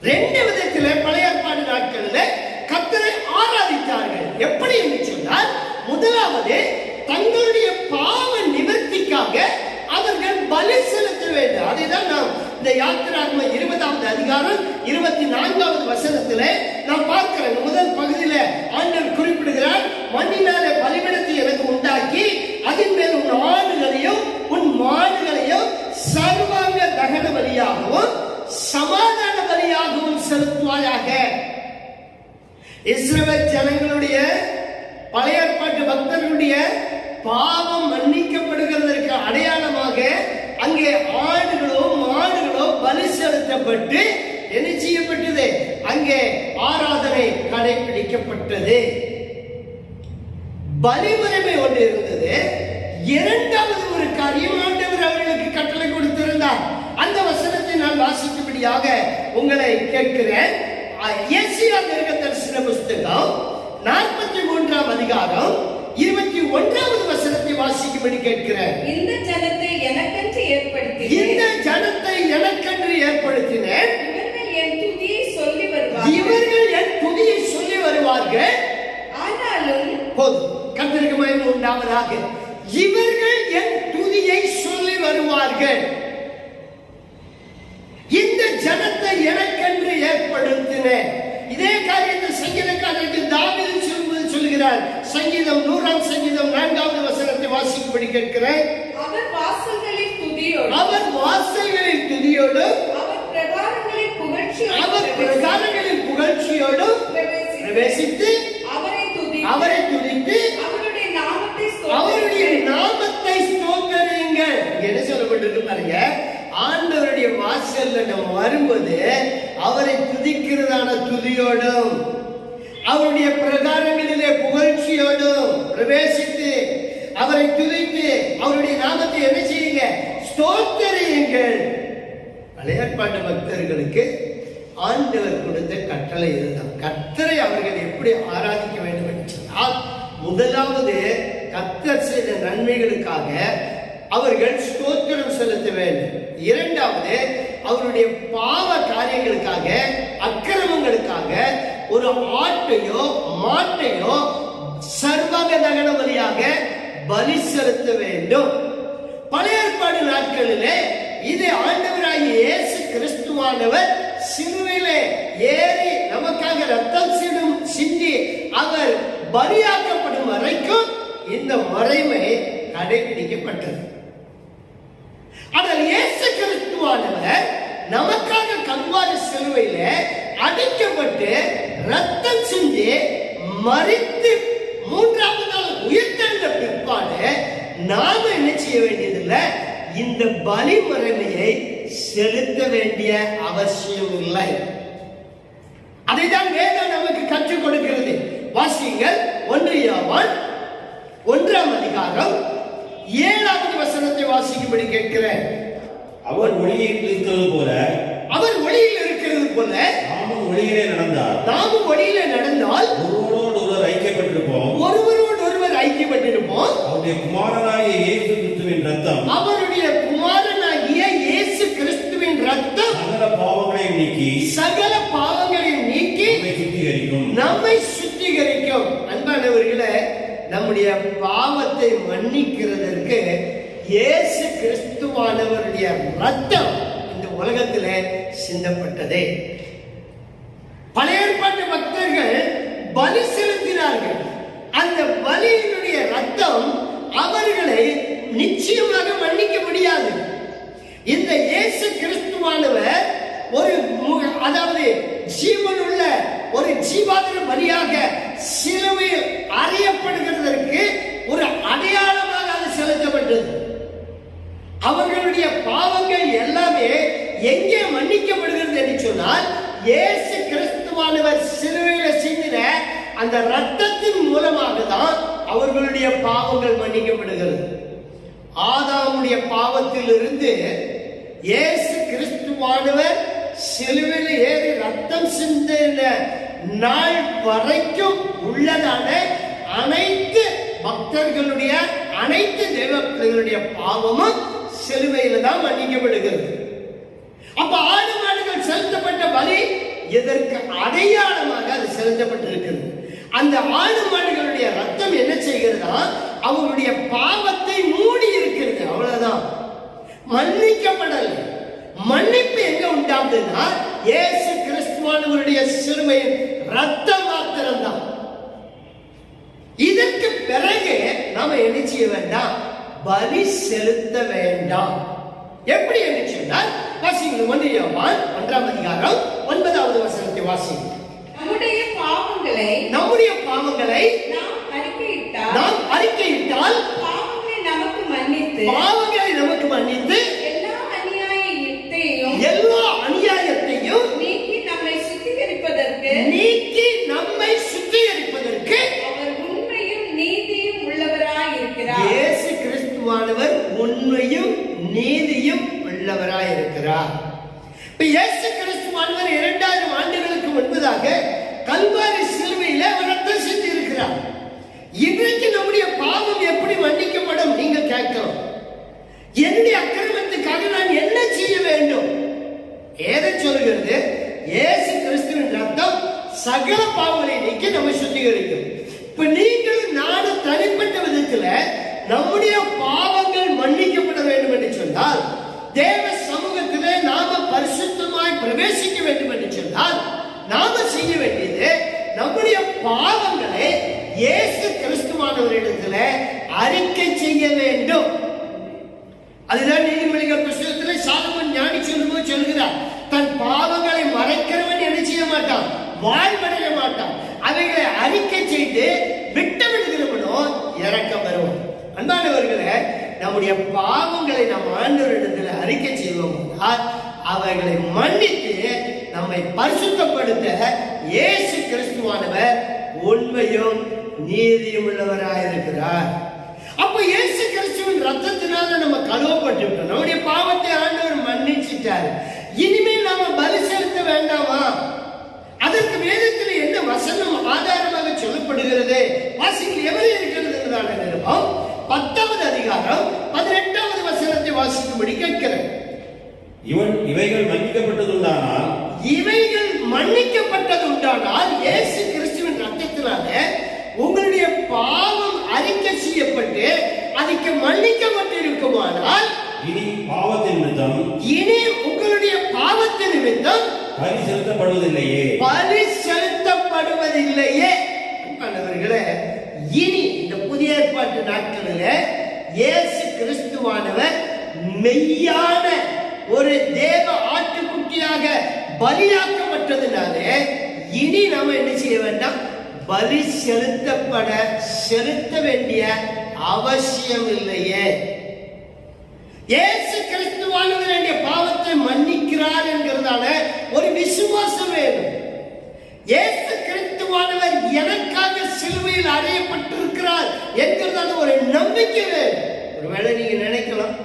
B: 2 விதத்திலே பழைய ஏற்பாடு நாட்களில் கர்த்தரை ஆராதித்தார்கள். எப்படி என்று சொன்னால், முதலாவது தங்களுடைய பாவ நிவர்த்திக்காக அவர்கள் பலி செலுத்த வேண்டும். அதைதான் நாம் இந்த யாத்திராகமம் 20வது அதிகாரம் 24வது வசனத்திலே நாம் பார்க்கிறோம். முதல் பகுதியில ஆண்டவர் குறிப்பிடுகிறார், மண்ணினாலே பலிபீடத்தை எனக்கு உண்டாக்கி அதன் மேல் உன் ஆடுகளையும் உன் மாடுகளையும் சர்வாங்க தகன பலியாகவும் சமாதான பலியாகவும் செலுத்துவாயாக. இஸ்ரவேல் ஜனங்களுடைய பழைய ஏற்பாட்டு பக்தர்களுடைய பாவம் மன்னிக்கப்படுகிறதற்கு அடையாளமாக அங்கே ஆடுகளோ மாடுகளோ பலி செலுத்தப்பட்டு என்ன செய்யப்பட்டது? அங்கே ஆராதனை கடைபிடிக்கப்பட்டது. பலிமுறைமை ஒன்று இருந்தது. 2வது ஒரு காரியம் ஆண்டவர் அவர்களுக்கு கட்டளை கொடுத்திருந்தார். அந்த வசனத்தை நான் வாசிக்கும்படியாக உங்களை கேட்கிறேன். எஸ்ஐயா தீர்க்கதரிசன புஸ்தகம் 43ஆம் அதிகாரம் 21வது வசனத்தை வாசிக்கும்படி கேட்கிறேன்.
C: இந்த ஜனத்தை எனக்கென்று ஏற்படுத்தினேன். இவர்கள் என் துதியை சொல்லி வருவார்கள். ஆனாலும்
A: போதும், கர்த்தருக்கு மகிமை உண்டாவதாக. இவர்கள் என் துதியை சொல்லி வருவார்கள். இந்த ஜனத்தை எனக்கென்று ஏற்படுத்தினேன். இதே காரியத்தை சங்கீதக்காரருக்கு தாவீது சொல்லுகிறார். சங்கீதம் 100ஆம் சங்கீதம் 4வது வசனத்தை வாசிக்கும்படி கேட்கிறேன்.
C: அவர் வாசல்களில் துதியோடு அவர் பிரகாரங்களில் புகழ்ச்சியோடு பிரவேசித்து அவரை துதித்து அவருடைய நாமத்தை ஸ்தோத்திரியுங்கள். என்ன சொல்லப்பட்டிருக்கு பாருங்க. ஆண்டவருடைய வாசல்ல நம்ம வரும்போது அவரை துதிக்கிறதான துதியோடும் அவருடைய பிரகாரங்களிலே புகழ்ச்சியோடும் பிரவேசித்து அவரை துதித்து அவருடைய நாமத்தை என்ன செய்யுங்க? ஸ்தோத்திரியுங்கள். பழைய ஏற்பாட்டு பக்தர்களுக்கு ஆண்டவர் கொடுத்த கட்டளை இதுதான். கர்த்தரை அவர்கள் எப்படி ஆராதிக்க வேண்டும் என்று சொன்னால், முதலாவது கர்த்தர் செய்த நன்மைகளுக்காக அவர்கள் ஸ்தோத்திரம் செலுத்த வேண்டும். இரண்டாவது, அவருடைய பாவ காரியங்களுக்காக, அக்கிரமங்களுக்காக ஒரு ஆட்டையோ மாட்டையோ சர்வாங்க தகன பலியாக பலி செலுத்த வேண்டும். பழைய ஏற்பாடு நாட்களிலே இது ஆண்டவராகிய இயேசு கிறிஸ்துவானவர் சிலுவையிலே ஏறி நமக்காக ரத்தம் சிந்தி அவர் பலியாக்கப்படும் வரைக்கும் இந்த முறைமை கடைபிடிக்கப்பட்டது. ஆனால் இயேசு கிறிஸ்துவானவர் நமக்காக கல்வாரி சிலுவையில அடிக்கப்பட்டு ரத்தம் சிந்தி மரித்து மூன்றாவது நாள் உயிர்த்தெழுந்த பிற்பாடு நாம என்ன செய்ய வேண்டியதில்லை, இந்த பலி முறைமையை செலுத்த வேண்டிய அவசியம் இல்லை. அதைதான் வேதம் நமக்கு கற்றுக் கொடுக்கிறது. வாசியுங்கள், 1 யோவான் 1ஆம் அதிகாரம் 7வது வசனத்தை வாசிக்கும்படி கேட்கிறேன்.
B: அவர் ஒளியில் இருக்கிறது போல நாமும் ஒளியிலே நடந்தால் ஒருவரோடு ஒருவர் ஐக்கியப்பட்டிருப்போம். அவருடைய குமாரனாகிய இயேசு கிறிஸ்துவின் ரத்தம் சகல பாவங்களையும் நீக்கி நம்மை சுத்திகரிக்கும். அன்பானவர்களே, நம்முடைய பாவத்தை மன்னிக்கிறதற்கு இயேசு கிறிஸ்துவானவருடைய ரத்தம் இந்த உலகத்திலே சிந்தப்பட்டதே. பழைய ஏற்பாட்டு பக்தர்கள் பலி செலுத்தினார்கள். அந்த பலியினுடைய ரத்தம் அவர்களை நிச்சயமாக மன்னிக்க முடியாது. இந்த இயேசு கிறிஸ்துவானவர் அதாவது ஜீவனுள்ள ஒரு ஜீவாத்திர பலியாக சிலுவையில் அறையப்படுகிறதற்கு ஒரு அடையாளமாக அது செலுத்தப்பட்டது. அவர்களுடைய பாவங்கள் எல்லாமே எங்கே மன்னிக்கப்படுகிறது என்று சொன்னால், இயேசு கிறிஸ்துவானவர் சிலுவையில் சிந்தின அந்த ரத்தத்தின் மூலமாக தான் அவர்களுடைய பாவங்கள் மன்னிக்கப்படுகிறது. ஆதாமுடைய பாவத்தில் இருந்து இயேசு கிறிஸ்துவானவர் சிலுவையில் ஏறி ரத்தம் சிந்தின நாள் வரைக்கும் உள்ளதான அனைத்து பக்தர்களுடைய, அனைத்து தேவ பிள்ளைகளுடைய பாவமும் சிலுவையில் தான் மன்னிக்கப்படுகிறது. அப்ப ஆடு மாடுகள் செலுத்தப்பட்ட பலி இதற்கு அடையாளமாக அது செலுத்தப்பட்டிருக்கிறது. அந்த ஆடு மாடுகளுடைய ரத்தம் என்ன செய்கிறதா, அவருடைய பாவத்தை மூடி இருக்கிறது. அவ்வளவுதான், மன்னிக்கப்படலை. மன்னிப்பு எங்க உண்டாகுதுன்னா இயேசு கிறிஸ்துவானவருடைய சிலுவையின் ரத்தம் மாத்திரம்தான். இதற்கு பிறகு நாம என்ன செய்ய வேண்டாம், பலி செலுத்த வேண்டாம். எப்படி என்று சொன்னால், வாசிங்கள் 1 யோவான் 1ஆம் அதிகாரம் 9வது வசனத்தை வாசிங்கள்.
D: நம்முடைய பாவங்களை நாம் அறிக்கையிட்டால் பாவங்களை நமக்கு மன்னித்து எல்லா அநியாயத்தையும் நீக்கி நம்மை சுத்திகரிப்பதற்கு அவர் உண்மையும் நீதியும் உள்ளவராய் இருக்கிறார். இயேசு கிறிஸ்துவானவர் உண்மையும் நீதியும் உள்ளவராய் இருக்கிறார். இயேசு கிறிஸ்துவானவர் 2000 ஆண்டுகளுக்கு முன்பதாக கல்வாரி சிலுவையில ரத்தம் சிந்தி இருக்கிறார். இன்றைக்கு நம்முடைய பாவம் எப்படி மன்னிக்கப்படும் நீங்க கேட்கலாம். என்னுடைய அக்கிரமத்துக்காக நான் என்ன செய்ய வேண்டும்? ஏதை சொல்கிறது, இயேசு கிறிஸ்துவின் ரத்தம் சகல பாவங்களை நீக்கி நம்மை சுத்திகரிக்கும். இப்ப நீங்களும் நானும் தனிப்பட்ட விதத்துல நம்முடைய பாவங்கள் மன்னிக்கப்பட வேண்டும் என்று சொன்னால், தேவ சமூகத்திலே நாம பரிசுத்தமாய் பிரவேசிக்க வேண்டும் என்று சொன்னால், நாம செய்ய வேண்டியது நம்முடைய பாவங்களை இயேசு கிறிஸ்துவானவரிடத்துல அறிக்கை செய்ய வேண்டும். அதுதான் நீதிமொழிகள் புத்தகத்தில் சாலமோன் ஞானி சொல்லும்போது சொல்கிறார், தன் பாவங்களை மறைக்கிறவன் என்ன செய்ய மாட்டான், வாழ்வடைய மாட்டான். அவைகளை அறிக்கை செய்து விட்டு விடுகிறவனோ இறக்கம் வருவான். அன்பானவர்களே, நம்முடைய பாவங்களை நாம் ஆண்டவரிடத்தில் அறிக்கை செய்வோம், அவைகளை மன்னித்து நம்மை பரிசுத்தப்படுத்த இயேசு கிறிஸ்துவானவர் உண்மையும் நீதியும் உள்ளவராயிருக்கிறார். அப்ப இயேசு கிறிஸ்துவின் ரத்தத்தினால நம்ம கழுவப்பட்டுவிட்டோம். நம்முடைய பாவத்தை ஆண்டவர் மன்னிச்சிட்டார். இனிமேல் நாம பலி செலுத்த வேண்டாமா? அதற்கு வேதத்தில் என்ன வசனம் ஆதாரமாக சொல்லப்படுகிறது? வாசிகள் எவரை இருக்கிறது என்றான நிருபம் 10வது அதிகாரம் 18வது
C: வாசிக்கும்படி கேட்கிறேன்.
B: இவைகள் மன்னிக்கப்பட்டதுண்டானால்
C: இயேசு கிறிஸ்துவின் ரத்தத்தினால உங்களுடைய பாவம் அறிக்கை செய்யப்பட்டு அதுக்கு மன்னிக்கப்பட்டிருக்குமானால்
B: இனி பாவத்தின் நிமித்தம்
C: உங்களுடைய பாவத்தின் நிமித்தம்
B: பலி செலுத்தப்படுவதில்லையே.
C: அன்பானவர்களே, இனி இந்த புதிய ஏற்பாட்டு நாட்களில் இயேசு கிறிஸ்துவானவர் மெய்யான ஒரு தேவ ஆட்டுக்குட்டியாக பலியாக்கப்பட்டதுனாலே இனி நாம என்ன செய்ய வேண்டாம்? பலி செலுத்த வேண்டிய அவசியம் இல்லையே. இயேசு கிறிஸ்துவானவர் என்னுடைய பாவத்தை மன்னிக்கிறார் என்கிறதான ஒரு விசுவாசம் வேணும். இயேசு கிறிஸ்துவானவர் எனக்காக சிலுவையில் அறையப்பட்டிருக்கிறார் என்கிறதான ஒரு நம்பிக்கை வேணும். ஒருவேளை நீங்க நினைக்கலாம்,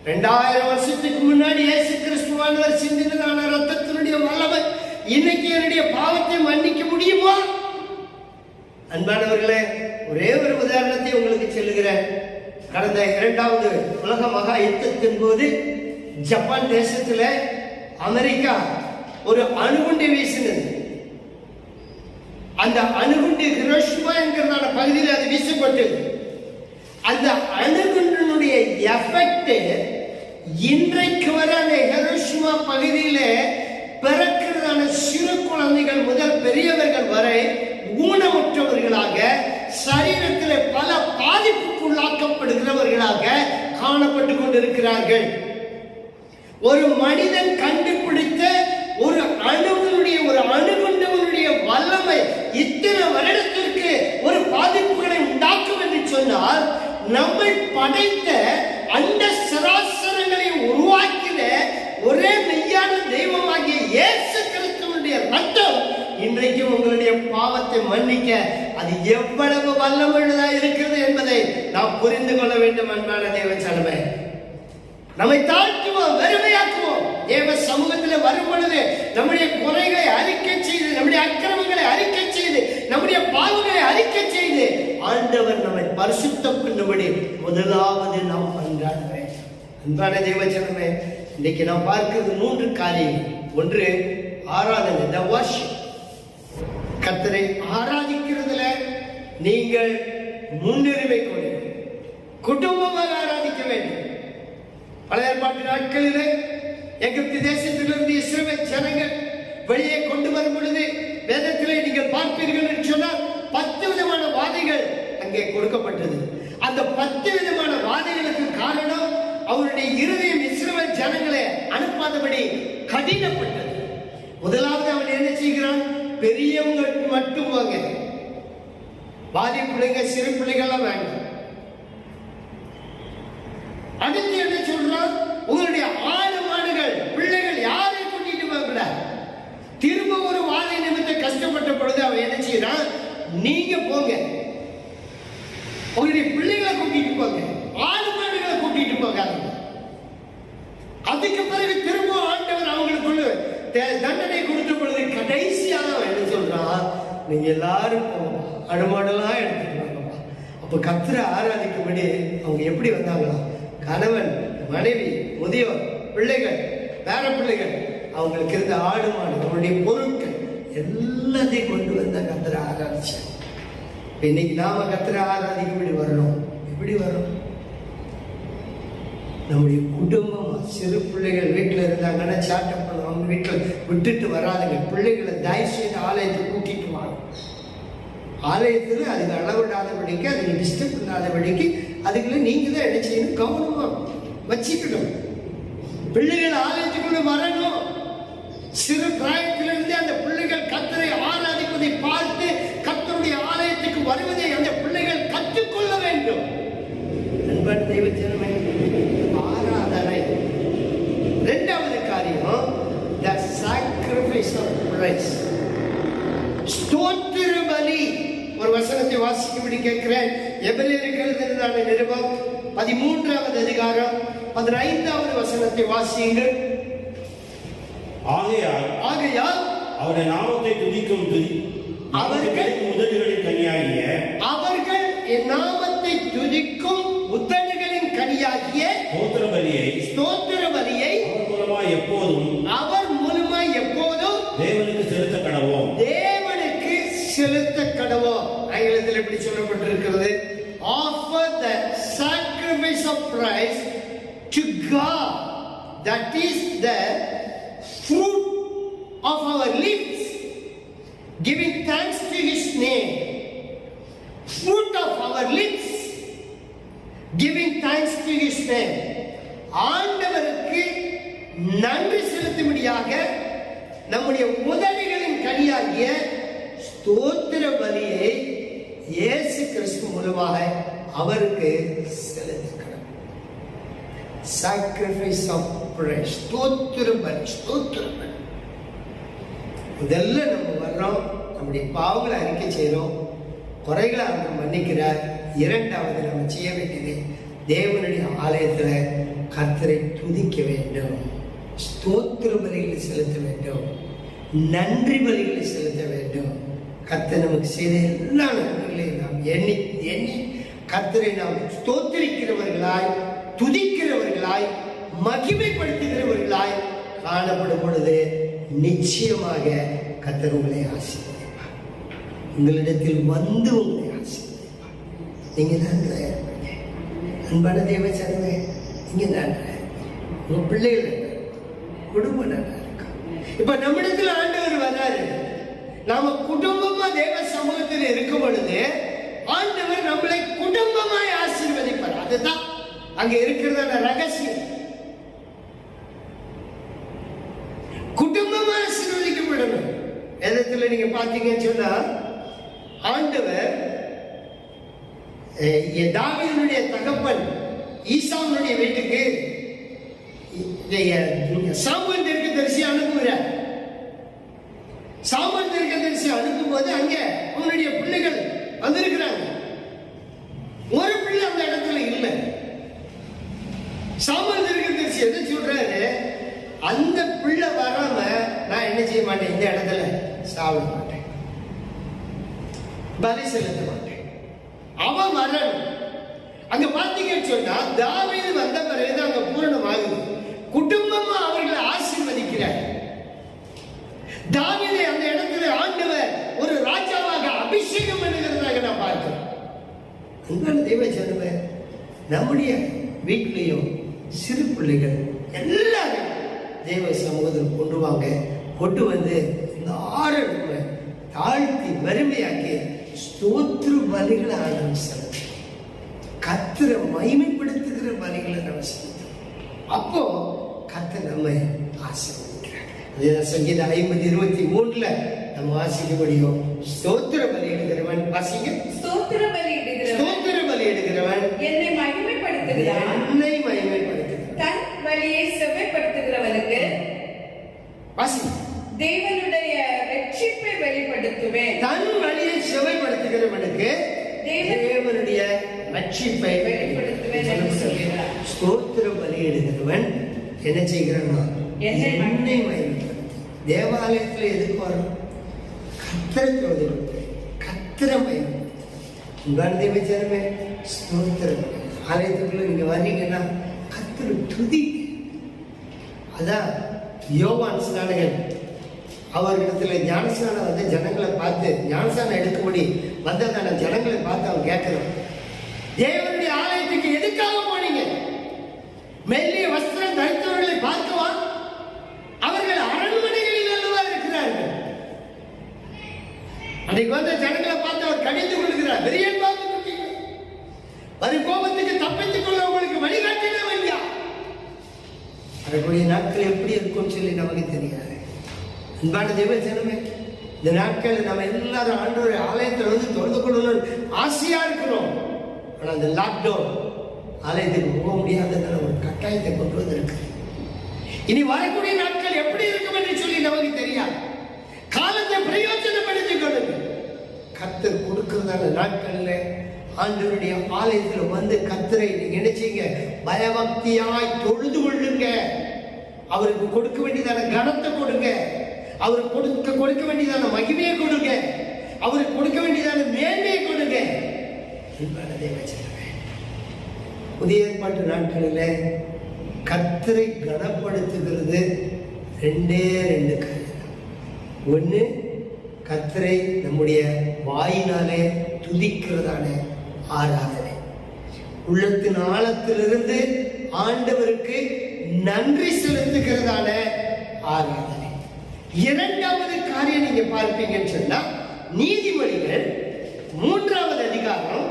C: 2000 வருஷத்துக்கு முன்னாடி இயேசு கிறிஸ்துவானவர் சிந்தினதான ரத்தத்தினுடைய வல்லமை இன்னைக்கு என்னுடைய பாவத்தை மன்னிக்க முடியுமா? அன்பானவர்களே, ஒரே ஒரு உதாரணத்தை உங்களுக்கு சொல்லுகிறேன். கடந்த 2வது உலக மகா யுத்தத்தின் போது ஜப்பான் தேசத்துல அமெரிக்கா ஒரு அணுகுண்டை வீசினது. அந்த அணுகுண்டு ஹிரோஷிமா என்கிறதான பகுதியில் அது வீசப்பட்டது. அந்த அணுகுண்டினுடைய எஃபெக்ட் இன்றைக்கு வர அந்த ஹிரோஷிமா பகுதியில பிறக்கிறதான சிறு குழந்தைகள் முதல் பெரியவர்கள் வரை ஊனமுற்றவர்களாக, சரீரத்தில் பல பாதிப்புக்குள்ளாக்கப்படுகிறவர்களாக காணப்பட்டு கொண்டிருக்கிறார்கள். ஒரு மனிதன் கண்டுபிடித்த ஒரு அணுகுண்டவனுடைய வல்லமை இத்தனை வருடத்திற்கு ஒரு பாதிப்புகளை உண்டாக்கும் என்று சொன்னால், நம்மை படைத்த அந்த சராசரங்களை உருவாக்கின ஒரே மெய்யான தெய்வமாகிய இயேசு கிறிஸ்துவினுடைய ரத்தம் இன்றைக்கு உங்களுடைய பாவத்தை மன்னிக்க அது எவ்வளவு வல்லமையுள்ளதா இருக்கிறது என்பதை நாம் புரிந்து கொள்ள வேண்டும். அன்பான தேவ சனமே, நம்மை தாழ்த்துவோம், வெறுமையாக்குவோம். தேவ சமூகத்தில் வரும் பொழுது நம்முடைய குறைகளை அறிக்கை செய்து, நம்முடைய அக்கிரமங்களை அறிக்கை செய்து, நம்முடைய பாவங்களை அறிக்கை செய்து ஆண்டவர் நம்மை பரிசுத்தம் பண்ணும்படி முதலாவது நாம் பண்றாட வேண்டும். அன்பான தேவ சனமே, இன்னைக்கு நாம் பார்க்கிறது 3 காரியங்கள். ஒன்று, ஆராதனை, the worship. கர்த்தரை ஆராதிக்கிறதுல நீங்கள் முன்னுரிமை கொண்டு குடும்பமாக ஆராதிக்க வேண்டும். பழைய ஏற்பாட்டு நாட்களிலே எகிப்து தேசத்திலிருந்து இஸ்ரவேல் ஜனங்கள் வெளியே கொண்டு வரும் பொழுது வேதத்திலே நீங்கள் பார்ப்பீர்கள் என்று சொன்னால் 10 விதமான வாதைகள் அங்கே கொடுக்கப்பட்டது. அந்த 10 விதமான வாதைகளுக்கு காரணம் அவருடைய இருதயம் இஸ்ரவேல் ஜனங்களை அனுப்பாதபடி கடினப்பட்டது. முதலாவது அவன் என்ன செய்கிறான்? பெரியவங்க மட்டும் வாங்க, பாதி பிள்ளைங்க சிறு பிள்ளைகள்லாம் வேண்டாம். அடுத்து என்ன சொல்றான்? உங்களுடைய ஆடு மாடுகள் பிள்ளைகள் யாரையும் கூட்டிட்டு போகல. திரும்ப ஒரு வாதை நிமித்த கஷ்டப்பட்ட பொழுது அவன் என்ன செய்யறான்? நீங்க போங்க, உங்களுடைய பிள்ளைகளை கூட்டிட்டு போங்க, ஆடு மாடுகளை கூட்டிட்டு போகாதீங்க. அதுக்கு பிறகு திரும்ப ஆண்டவர் அவங்களுக்குள்ள தண்டனை கொடுத்த பொழுது கடைசியாக என்ன சொல்றான்? நீங்க எல்லாரும் அனுமானெல்லாம் எடுத்துட்டு வாங்கப்பா. அப்ப கர்த்தரை ஆராதிக்கும்படி அவங்க எப்படி வந்தாங்களா? கணவன், மனைவி, முதியோர், பிள்ளைகள், பேர பிள்ளைகள், அவங்களுக்கு இருந்த ஆடு மாடு, அவங்களுடைய பொருட்கள் எல்லாத்தையும் கொண்டு வந்த கர்த்தரை ஆராதிச்சாங்க. இன்னைக்கு நாம கர்த்தரை ஆராதிக்கும்படி வரணும். எப்படி வரணும்? நம்முடைய குடும்பம், சிறு பிள்ளைகள் வீட்டில் இருந்தாங்கன்னா சாட்டை பண்ணுவாங்க, வீட்டில் விட்டுட்டு வராதுங்க. பிள்ளைகளை தயவு செய்து ஆலயத்துக்கு கூட்டிட்டு வாங்க. ஆலயத்தில் அதுக்கு அளவிடாதபடிக்கு, அதுக்கு டிஸ்டர்ப் இல்லாதபடிக்கு அதுக்குள்ள நீங்க தான் என்ன செய்யணும்? கவனமா வச்சுக்கணும். பிள்ளைகள் ஆலயத்துக்குள்ள வரணும். சிறு பிராயத்திலிருந்து அந்த பிள்ளைகள் கர்த்தரை ஆராதிப்பதை பார்த்து கர்த்தருடைய ஆலயத்துக்கு வருவதை அந்த பிள்ளைகள் கற்றுக்கொள்ள வேண்டும். அன்பான தெய்வ ஜனமே, ஆராதனை. 2வது காரியம், the sacrifice of praise. ஸ்தோத்திர பலி. ஒரு வசனத்தை வாசிக்கும்படி கேட்கிறேன். எபிரேயருக்கு எழுதின நிருபம் 13வது அதிகாரம் 15வது வசனத்தை வாசியுங்கள். ஆகையால்
B: அவருடைய நாமத்தை துதிக்கும்
C: அவர்கள்
B: உதடுகளின் கனியாகிய
C: அவர்கள் என் நாமத்தை துதிக்கும் உதடுகளின் கனியாகிய
B: ஸ்தோத்திர பலியை
C: ஸ்தோத்திர பலியை
B: அவர் மூலமாய் எப்போதும் தேவனுக்கு செலுத்த கடவோம்.
C: தேவனுக்கு செலுத்த கடவோம். ஆங்கிலத்தில் எப்படி சொல்லப்பட்டிருக்கிறது? Offer the sacrifice of praise to God. That is the fruit of our lips, giving thanks to His name. Fruit of our lips, giving thanks to His name. ஆண்டவருக்கு நன்றி செலுத்தும்படியாக நம்முடைய உதடுகளின் கனியாகிய ஸ்தோத்திர பலியை இயேசு கிறிஸ்து மூலமாக அவருக்கு செலுத்துகிறோம். sacrifice of praise, ஸ்தோத்திர பலி, ஸ்தோத்திர பலி. முதல்ல நம்ம வர்றோம், நம்முடைய பாவங்களை அறிக்கை செய்கிறோம், குறைகளை அவர் மன்னிக்கிறார். இரண்டாவது நம்ம செய்ய வேண்டியது தேவனுடைய ஆலயத்தில் கர்த்தரை துதிக்க வேண்டும், ஸ்தோத்திர பலிகளை செலுத்த வேண்டும், நன்றி பலிகளை செலுத்த வேண்டும். கர்த்தர் நமக்கு செய்த எல்லா நன்மைகளையும் நாம் எண்ணி எண்ணி கர்த்தரை நாம் ஸ்தோத்திரிக்கிறவர்களாய், துதிக்கிறவர்களாய், மகிமைப்படுத்துகிறவர்களாய் காணப்படும் பொழுது நிச்சயமாக கர்த்தர் உங்களை ஆசீர்வதிப்பார். உங்களிடத்தில் வந்து உங்களை ஆசீர்வதிப்பார். நீங்க நன்றாக இருப்பீங்க. அன்பான தேவ சனமே, நீங்க நன்றாக இருப்பீங்க. உங்க பிள்ளைகள் குடும்பம் நல்லா இருக்கும். இப்ப நம்மிடத்தில் ஆண்டவர் வர்றாரு. நாம குடும்பமா தேவ சமூகத்தில் இருக்கும் பொழுது ஆண்டவர் நம்மளை குடும்பமாய் ஆசீர்வதிப்பார். அதுதான் அங்க இருக்கிறதான ரகசியம். குடும்பமா ஆசீர்வதிக்கப்படணும். வேதத்துல நீங்க பாத்தீங்கன்னு சொன்னா ஆண்டவர் தாவீதுடைய தகப்பன் ஈசாவுடைய வீட்டுக்கு சாமுவேல் தீர்க்கதரிசி அனுப்புகிறார். சாமுவேல் தீர்க்கதரிசி அனுப்பும் போது அங்க அவனுடைய பிள்ளைகள் வந்திருக்கிறாங்க. ஒரு பிள்ளை அந்த இடத்துல இல்லை. சாமுவேல் தீர்க்கதரிசி எதை சொல்றாரு? அந்த பிள்ளை வராம நான் என்ன செய்ய மாட்டேன், இந்த இடத்துல சாப்பிட மாட்டேன், பலி செலுத்த மாட்டேன். அவன் வரணும். அங்க பாத்தீங்கன்னு சொன்னா தாவீது வந்த பிறகு அங்க பூரணமாகுது. குடும்பமா அவர்களை ஆசீர்வதிக்கிறார். தாவீதை அந்த இடத்துல ஆண்டவர் ஒரு ராஜாவாக அபிஷேகம் பண்ணுகிறதாக நான் பார்க்கிறேன். அன்பான தேவ ஜனமே, நம்முடைய வீட்டிலையும் சிறு பிள்ளைகள் எல்லாரும் தேவ சமூகத்தில் கொண்டு வாங்க. கொண்டு வந்து எல்லாரும் தாழ்த்தி வறுமையாக்கி ஸ்தோத்திர பலிகளை ஆண்டவர் செலுத்த, கர்த்தரை மகிமைப்படுத்துகிற பலிகளை நம்ம செலுத்த. அப்போ கர்த்தர் நம்மை ஆசீர்வதிக்கிறார். சங்கீதம் 50:23 நம்ம வாசிக்க முடியும். ஸ்தோத்திர பலியிடுகிறவன், வாசிங்க, ஸ்தோத்திர பலியிடுகிறவன்
D: என்னை மகிமைப்படுத்துகிறான்,
C: என்னை மகிமைப்படுத்துகிறான்.
D: தன் வழியை செவ்வைப்படுத்துகிறவனுக்கு
C: வாசி,
D: தேவனுடைய ரட்சிப்பை வெளிப்படுத்துவேன்.
C: தன் வழியை செவ்வைப்படுத்துகிறவனுக்கு தேவனுடைய ரட்சிப்பை வெளிப்படுத்துவேன். ஸ்தோத்திர பலியிடுகிறவன் என்ன செய்கிறான்? என்னை மகிமைப்படுத்து. தேவாலயத்தில் எதுக்கு வரும்? கர்த்தரை தொழுது, கர்த்தரை மகிமைப்படுத்து. உங்கள் தேவச்சனமே, ஸ்தோத்திரம். ஆலயத்துக்குள்ள நீங்க வர்றீங்கன்னா கர்த்தரை துதி. அதான் யோவான் ஸ்நானகன் அவர்களிடத்துல ஞானஸ்நானம் வந்து ஜனங்களை பார்த்து ஞானஸ்நானம் எடுக்கும்படி வந்ததான ஜனங்களை பார்த்து அவன் கேட்கிறான், தேவனுடைய ஆலயத்துக்கு எதுக்காக போனீங்க? மெல்லிய வஸ்திரம் தரித்தவர்களை பார்க்கவா? அவர்கள் அரண்மனைகளில் அல்லவா இருக்கிறார்கள். அன்றைக்கு வந்த ஜனங்களை பார்த்து அவர் கடிந்து கொள்கிறார். பெரியன் பார்த்து வரும் கோபத்துக்கு தப்பித்துக் கொள்ள உங்களுக்கு வழிகாட்டினவன் ஐயா. வரக்கூடிய நாட்கள் எப்படி இருக்கும்னு சொல்லி நமக்கு தெரியாது. அன்பான தேவ ஜனமே, இந்த நாட்கள் நம்ம எல்லாரும் ஆண்டவருடைய ஆலயத்தில் வந்து தொழுது கொள்ளணும்னு ஆசையா இருக்கிறோம். ஆனால் அந்த லாக்டவுன் ஆலயத்துக்கு போக முடியாததான ஒரு கட்டாயத்தை கொண்டு வந்திருக்கு. இனி வரக்கூடிய நாட்கள் எப்படி இருக்கும் என்று சொல்லி நமக்கு தெரியாது. காலத்தை பிரயோஜனப்படுத்திக் கொள்ளுங்க. கர்த்தர் கொடுக்கிறதான நாட்கள்ல ஆண்டவருடைய ஆலயத்தில் வந்து கர்த்தரை நினைச்சீங்க, பயபக்தியாய் தொழுது கொள்ளுங்க. அவருக்கு கொடுக்க வேண்டியதான கனத்தை கொடுங்க. அவருக்கு கொடுக்க வேண்டியதான மகிமையை கொடுங்க. அவருக்கு கொடுக்க வேண்டியதான மேன்மையை கொடுங்க. புதிய ஏற்பாட்டு நாட்களிலே கர்த்தரை கனப்படுத்துகிறது ரெண்டே ரெண்டு காரியம். ஒன்று, கர்த்தரை நம்முடைய வாயினாலே துதிக்கிறதான ஆராதனை, உள்ளத்தின் ஆழத்திலிருந்து ஆண்டவருக்கு நன்றி செலுத்துகிறதான ஆராதனை. இரண்டாவது காரியம் நீங்க பார்ப்பீங்கன்னு சொன்னா, நீதிமொழிகள் 3வது அதிகாரம்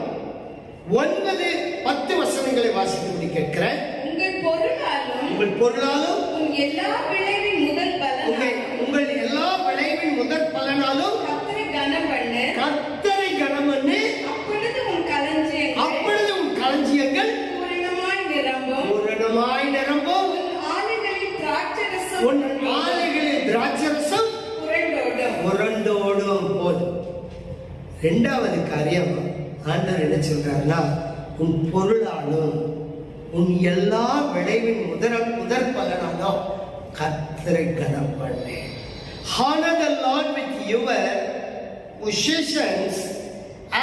C: 9-10 வசனங்களை வாசிக்கும்படி கேட்கிறேன்.
D: உங்கள் பொருளாலும்
C: உங்கள் பொருளாலும்
D: உங்கள் எல்லா விளைவின் முதல் பலனாலும்
C: உங்கள் எல்லா விளைவின் முதற் பலனாலும்
D: கர்த்தரை கனம் பண்ணு.
C: கர்த்தரை கனம் பண்ணு.
D: அப்பொழுது உன் களஞ்சியங்கள்
C: அப்பொழுது உன் களஞ்சியங்கள்
D: பூரணமாய் நிரம்பும்.
C: பூரணமாய் நிரம்பும்.
D: உன் ஆலைகளில் திராட்சரசம்
C: உன் ஆலைகளில் திராட்சரசம்
D: புரண்டோடும்.
C: புரண்டோடும் போதும். இரண்டாவது காரியம் ஆண்டவர் என்ன சொல்றாருன்னா, உன் பொருளாலும் உன் எல்லா விளைவின் முதற் பலனாலும் கர்த்தரை கனம் பண்ணு. Honor the Lord with your possessions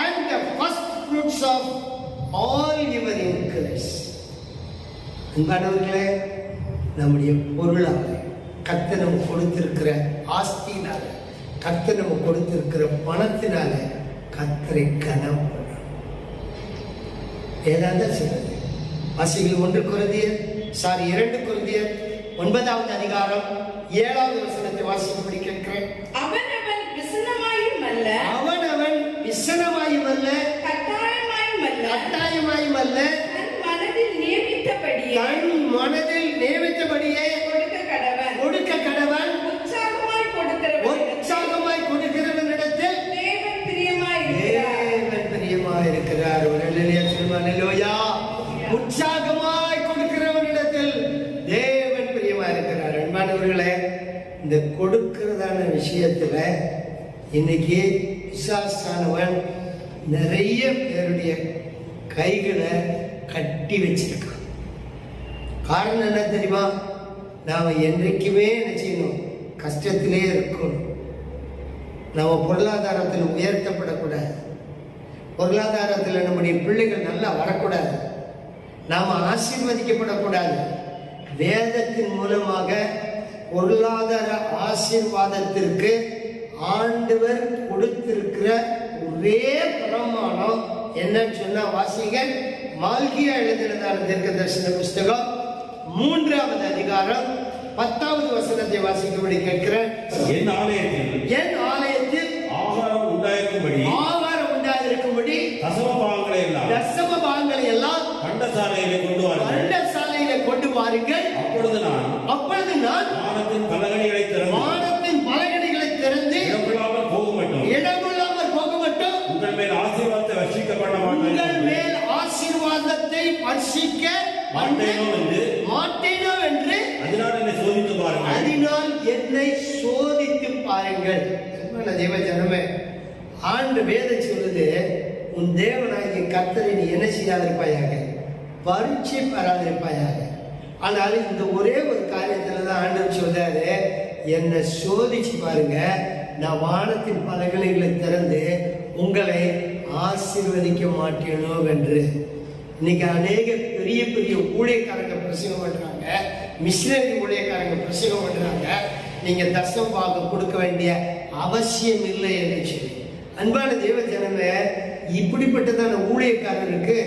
C: and the first fruits of all your increase. அன்பானவர்களே, நம்முடைய பொருளால, கர்த்தர் நமக்கு கொடுத்திருக்கிற ஆஸ்தியினால, கர்த்தர் நமக்கு கொடுத்திருக்கிற பணத்தினால கர்த்தரை கனம் பண்ணணும். ஏதாவது சொல்லுது வாசிகள் 2 கொரிந்தியர் 9வது அதிகாரம் 7வது வசனத்தை வாசிக்கும்படி கேட்கிறேன்.
D: அவனவன் விசனமாயும் அல்ல,
C: அவனவன் விசனமாயும் அல்ல,
D: கட்டாயமாயும் அல்ல, தன் மனதில் நியமித்தபடியே கொடுக்க கடவன். உற்சாகமாய் கொடுக்கிறவனிடத்தில் தேவன் பிரியமாய் இருக்கிறார். ஒரு அல்லேலூயா சொல்லுங்க. அல்லேலூயா. உற்சாகமாய் கொடுக்கிறவனிடத்தில் தேவன் பிரியமாய் இருக்கிறார். அன்பானவர்களே, இந்த கொடுக்கிறதான விஷயத்துல இன்னைக்கு பிசாசானவன் நிறைய பேருடைய கைகளை கட்டி வச்சிருக்கான். காரணம் என்ன தெரியுமா? நாம என்றைக்குமே என்ன செய்யணும்? கஷ்டத்திலே இருக்கணும். நம்ம பொருளாதாரத்தில் உயர்த்தப்படக்கூடாது. பொருளாதாரத்தில் நம்முடைய பிள்ளைகள் நல்லா வரக்கூடாது. நாம ஆசீர்வதிக்கப்படக்கூடாது. வேதத்தின் மூலமாக பொருளாதார ஆசீர்வாதத்திற்கு ஆண்டவர் கொடுத்திருக்கிற ஒரே பிரமாணம் என்னன்னு சொன்னா, வாசிங்க. மால்கியா எழுதினதான தீர்க்கதரிசன புஸ்தகம் 3வது அதிகாரம் 10வது வசனத்தை வாசிக்கும்படி கேட்கிறேன்.
B: என் ஆலயத்தில்
C: ஆகாரம் உண்டாயிருக்கும்படி தசம பாகங்களை எல்லாம்
B: பண்டசாலையிலே
C: கொண்டு வாருங்கள். அப்பொழுது நான்
B: வானத்தின் பலகணிகளை
C: திறந்து
B: இடமில்லாமல் போக
C: மட்டும்
B: உங்கள் மேல் ஆசீர்வாதத்தை வர்ஷிக்க மாட்டேனோ என்று
C: அதனால் என்னை சோதித்து பாருங்கள். தேவ ஜனமே, ஆண்டு வேதம் சொல்லுது, உன் தேவனாகிய கர்த்தரை நீ என்ன செய்யாதிருப்பாயாக? பரீட்சை பெறாதிருப்பாயாக. ஆனால் இந்த ஒரே ஒரு காரியத்துல தான் ஆண்டவர் சொல்றாரு, என்னை சோதிச்சு பாருங்க, நான் வானத்தின் பலகணிகளை திறந்து உங்களை ஆசீர்வதிக்க மாட்டேனோ என்று. இன்னைக்கு அநேக பெரிய பெரிய ஊழியக்காரங்க பிரசங்கம் பண்றாங்க, மிஷினரி ஊழியக்காரங்க பிரசங்கம் பண்றாங்க, நீங்க தசம பாகம் கொடுக்க வேண்டிய அவசியம் இல்லை என்று சொல்லி. அன்பான தேவ ஜனமே, இப்படிப்பட்டதான ஊழியக்காரருக்கு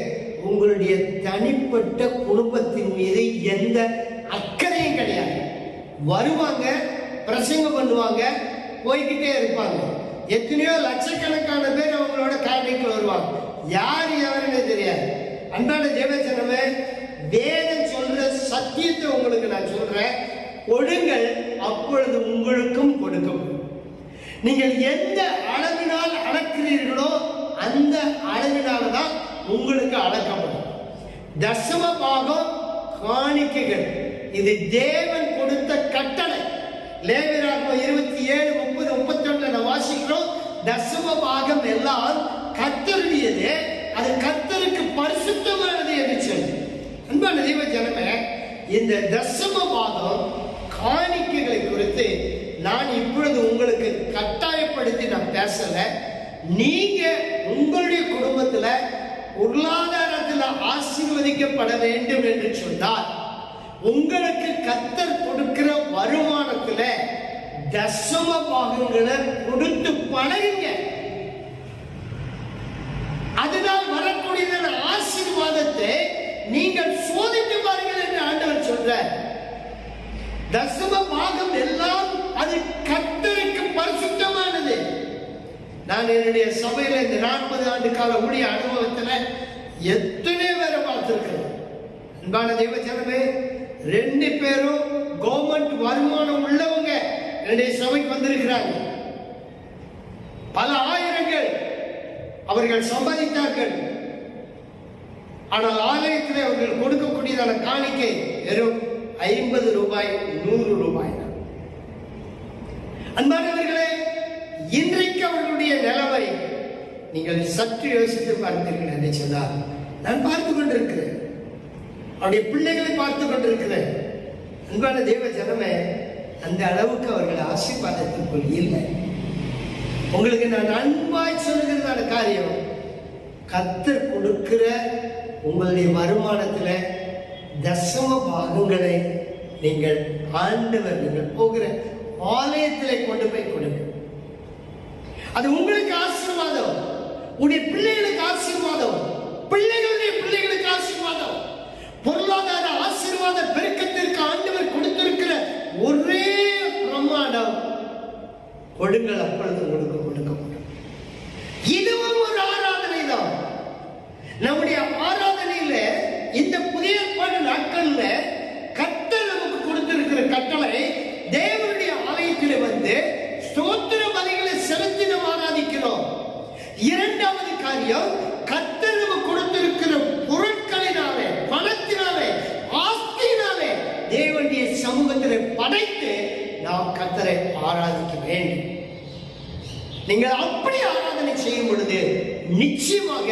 C: உங்களுடைய தனிப்பட்ட குடும்பத்தின் மீது எந்த அக்கறையும் கிடையாது. வருவாங்க, பிரசங்கம் பண்ணுவாங்க, போய்கிட்டே இருப்பாங்க. எத்தனையோ லட்சக்கணக்கான பேர் அவங்களோட காரியங்கள் வருவாங்க, யார் எவருன்னு தெரியாது. அன்பான தேவ ஜனமே, வேதம் சொல்ற சத்தியத்தை உங்களுக்கு நான் சொல்றேன், கொடுங்கள், அப்பொழுது உங்களுக்கும் கொடுக்கப்படும். நீங்கள் எந்த அளவினால் அளக்கிறீர்களோ அந்த அளவினால்தான் உங்களுக்கு அளக்கப்படும். தசம பாகம் காணிக்கைகள் இது தேவன் கொடுத்த கட்டளை. லேவியராகமம் 27:30-31 வாசிக்கிறோம். தசம பாகம் எல்லாம் கர்த்தருடையது, அது கர்த்தருக்கு பரிசுத்தமானது என்று சொல்லி. அன்பான தேவ ஜனமே, இந்த தசம பாகம் காணிக்கைகளை குறித்து நான் இப்பொழுது உங்களுக்கு கட்டாயப்படுத்தி நான் பேசல. நீங்க உங்களுடைய குடும்பத்துல பொருளாதாரத்தில் ஆசீர்வதிக்கப்பட வேண்டும் என்று சொன்னால் உங்களுக்கு கர்த்தர் கொடுக்கிற வருமானத்துல தசம பாகங்களை கொடுத்து பழகுங்க. அதனால் வரக்கூடியதான ஆசீர்வாதத்தை நீங்கள் சோதித்து பாருங்கள் என்று ஆண்டவர் சொல்றார். தசம பாகம் எல்லாம் அது கர்த்தருக்கு பரிசுத்தமானது. நான் என்னுடைய சபையில இந்த 40 ஆண்டு கால ஊழிய அனுபவத்துல எத்தனை பேரை பார்த்திருக்கிறேன். அன்பான தெய்வ ஜனமே, 2 பேரும் கவர்மெண்ட் வருமானம் உள்ளவங்க என்னுடைய சபைக்கு வந்திருக்கிறாங்க. பல ஆயிரங்கள் அவர்கள் சம்பாதித்தார்கள். ஆனால் ஆலயத்தில் அவர்கள் கொடுக்கக்கூடியதான காணிக்கை வெறும் 50 ரூபாய், 100 ரூபாய். அன்பானவர்களே, இன்றைக்கு அவர்களுடைய நிலைமை நீங்கள் சற்று யோசித்து பார்த்தீர்கள் என்று சொன்னால், நான் பார்த்து கொண்டிருக்கிறேன், அவருடைய பிள்ளைகளை பார்த்து கொண்டிருக்கிறேன். அன்பான தேவ ஜனமே, அந்த அளவுக்கு அவர்கள் ஆசீர்வாதத்திற்குள் இல்லை. உங்களுக்கு நான் அன்பாய் சொல்லுகிறதான காரியம், கர்த்தர் கொடுக்கிற உங்களுடைய வருமானத்துல தசம பாகங்களை நீங்கள் ஆண்டவர் நீங்கள் போகிற ஆலயத்திலே கொண்டு போய் கொடுங்க. அது உங்களுக்கு ஆசீர்வாதம், உடைய பிள்ளைகளுக்கு ஆசீர்வாதம், பிள்ளைகளுடைய பிள்ளைகளுக்கு ஆசீர்வாதம். பொருளாதார ஆசீர்வாத பெருக்கத்திற்கு ஆண்டவர் கொடுத்திருக்கிற ஒரே பிரமாணம், கொடுங்கள் அப்பொழுது கொடுக்கப்படும். இதுவும் ஒரு ஆராதனை தான். நம்முடைய ஆராதனையில இந்த புதிய ஏற்பாடு நாட்கள்ல கர்த்தர் நமக்கு கொடுத்திருக்கிற கட்டளை, தேவனுடைய ஆலயத்தில் வந்து ஸ்தோத்திர பலிகளை செலுத்தி நாம் ஆராதிக்கிறோம். இரண்டாவது காரியம், கர்த்தர் நமக்கு கொடுத்திருக்கிற பொருட்களினாலே, பணத்தினாலே, ஆஸ்தியினாலே தேவனுடைய சமூகத்தில் படைத்து நாம் கர்த்தரை ஆராதிக்க வேண்டும். நீங்கள் அப்படி ஆராதனை செய்யும் பொழுது நிச்சயமாக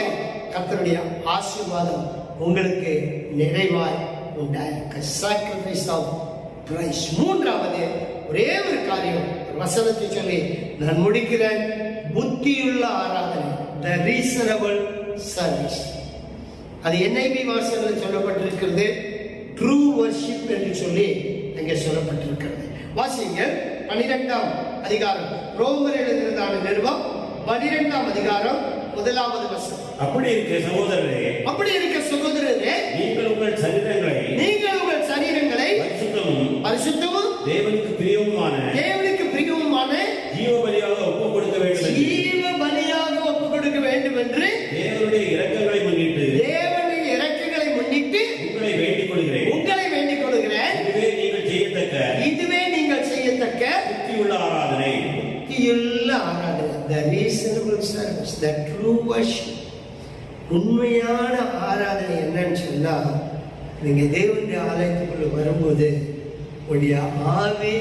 C: கர்த்தருடைய ஆசீர்வாதம் உங்களுக்கு நிறைவாய் உண்டாயிருக்க. sacrifice of praise. மூன்றாவது ஒரே ஒரு காரியம், வசனத்தை சொல்லி நான் முடிக்கிறேன். புத்தியுள்ள ஆராதனை, the reasonable service. அது NIV வாசகத்தில் சொல்லப்பட்டிருக்கிறது, true worship என்று சொல்லி அங்கே சொல்லப்பட்டிருக்கிறது. வாசிங்கள் 12ஆம் அதிகாரம், ரோமர் எழுதினதான நிருபம் 12ஆம் அதிகாரம் 1வது வசனம்.
B: அப்படி இருக்க சகோதரரே, நீங்கள் உங்கள் சரீரங்களை பரிசுத்தமும் தேவனுக்கு பிரியவுமான ஜீவ பலியாக ஒப்புக் கொடுக்க வேண்டும் என்று தேவனுடைய இரக்கங்களை முன்னிட்டு உங்களை வேண்டிக் கொள்கிறேன். இதுவே நீங்கள் செய்யத்தக்க புத்தியுள்ள ஆராதனை. The reasonable service, the true worship. உண்மையான ஆராதனை என்னன்னு சொன்னா, நீங்க தேவனுடைய ஆலயத்துக்குள்ள வரும்போது உடைய ஆவி,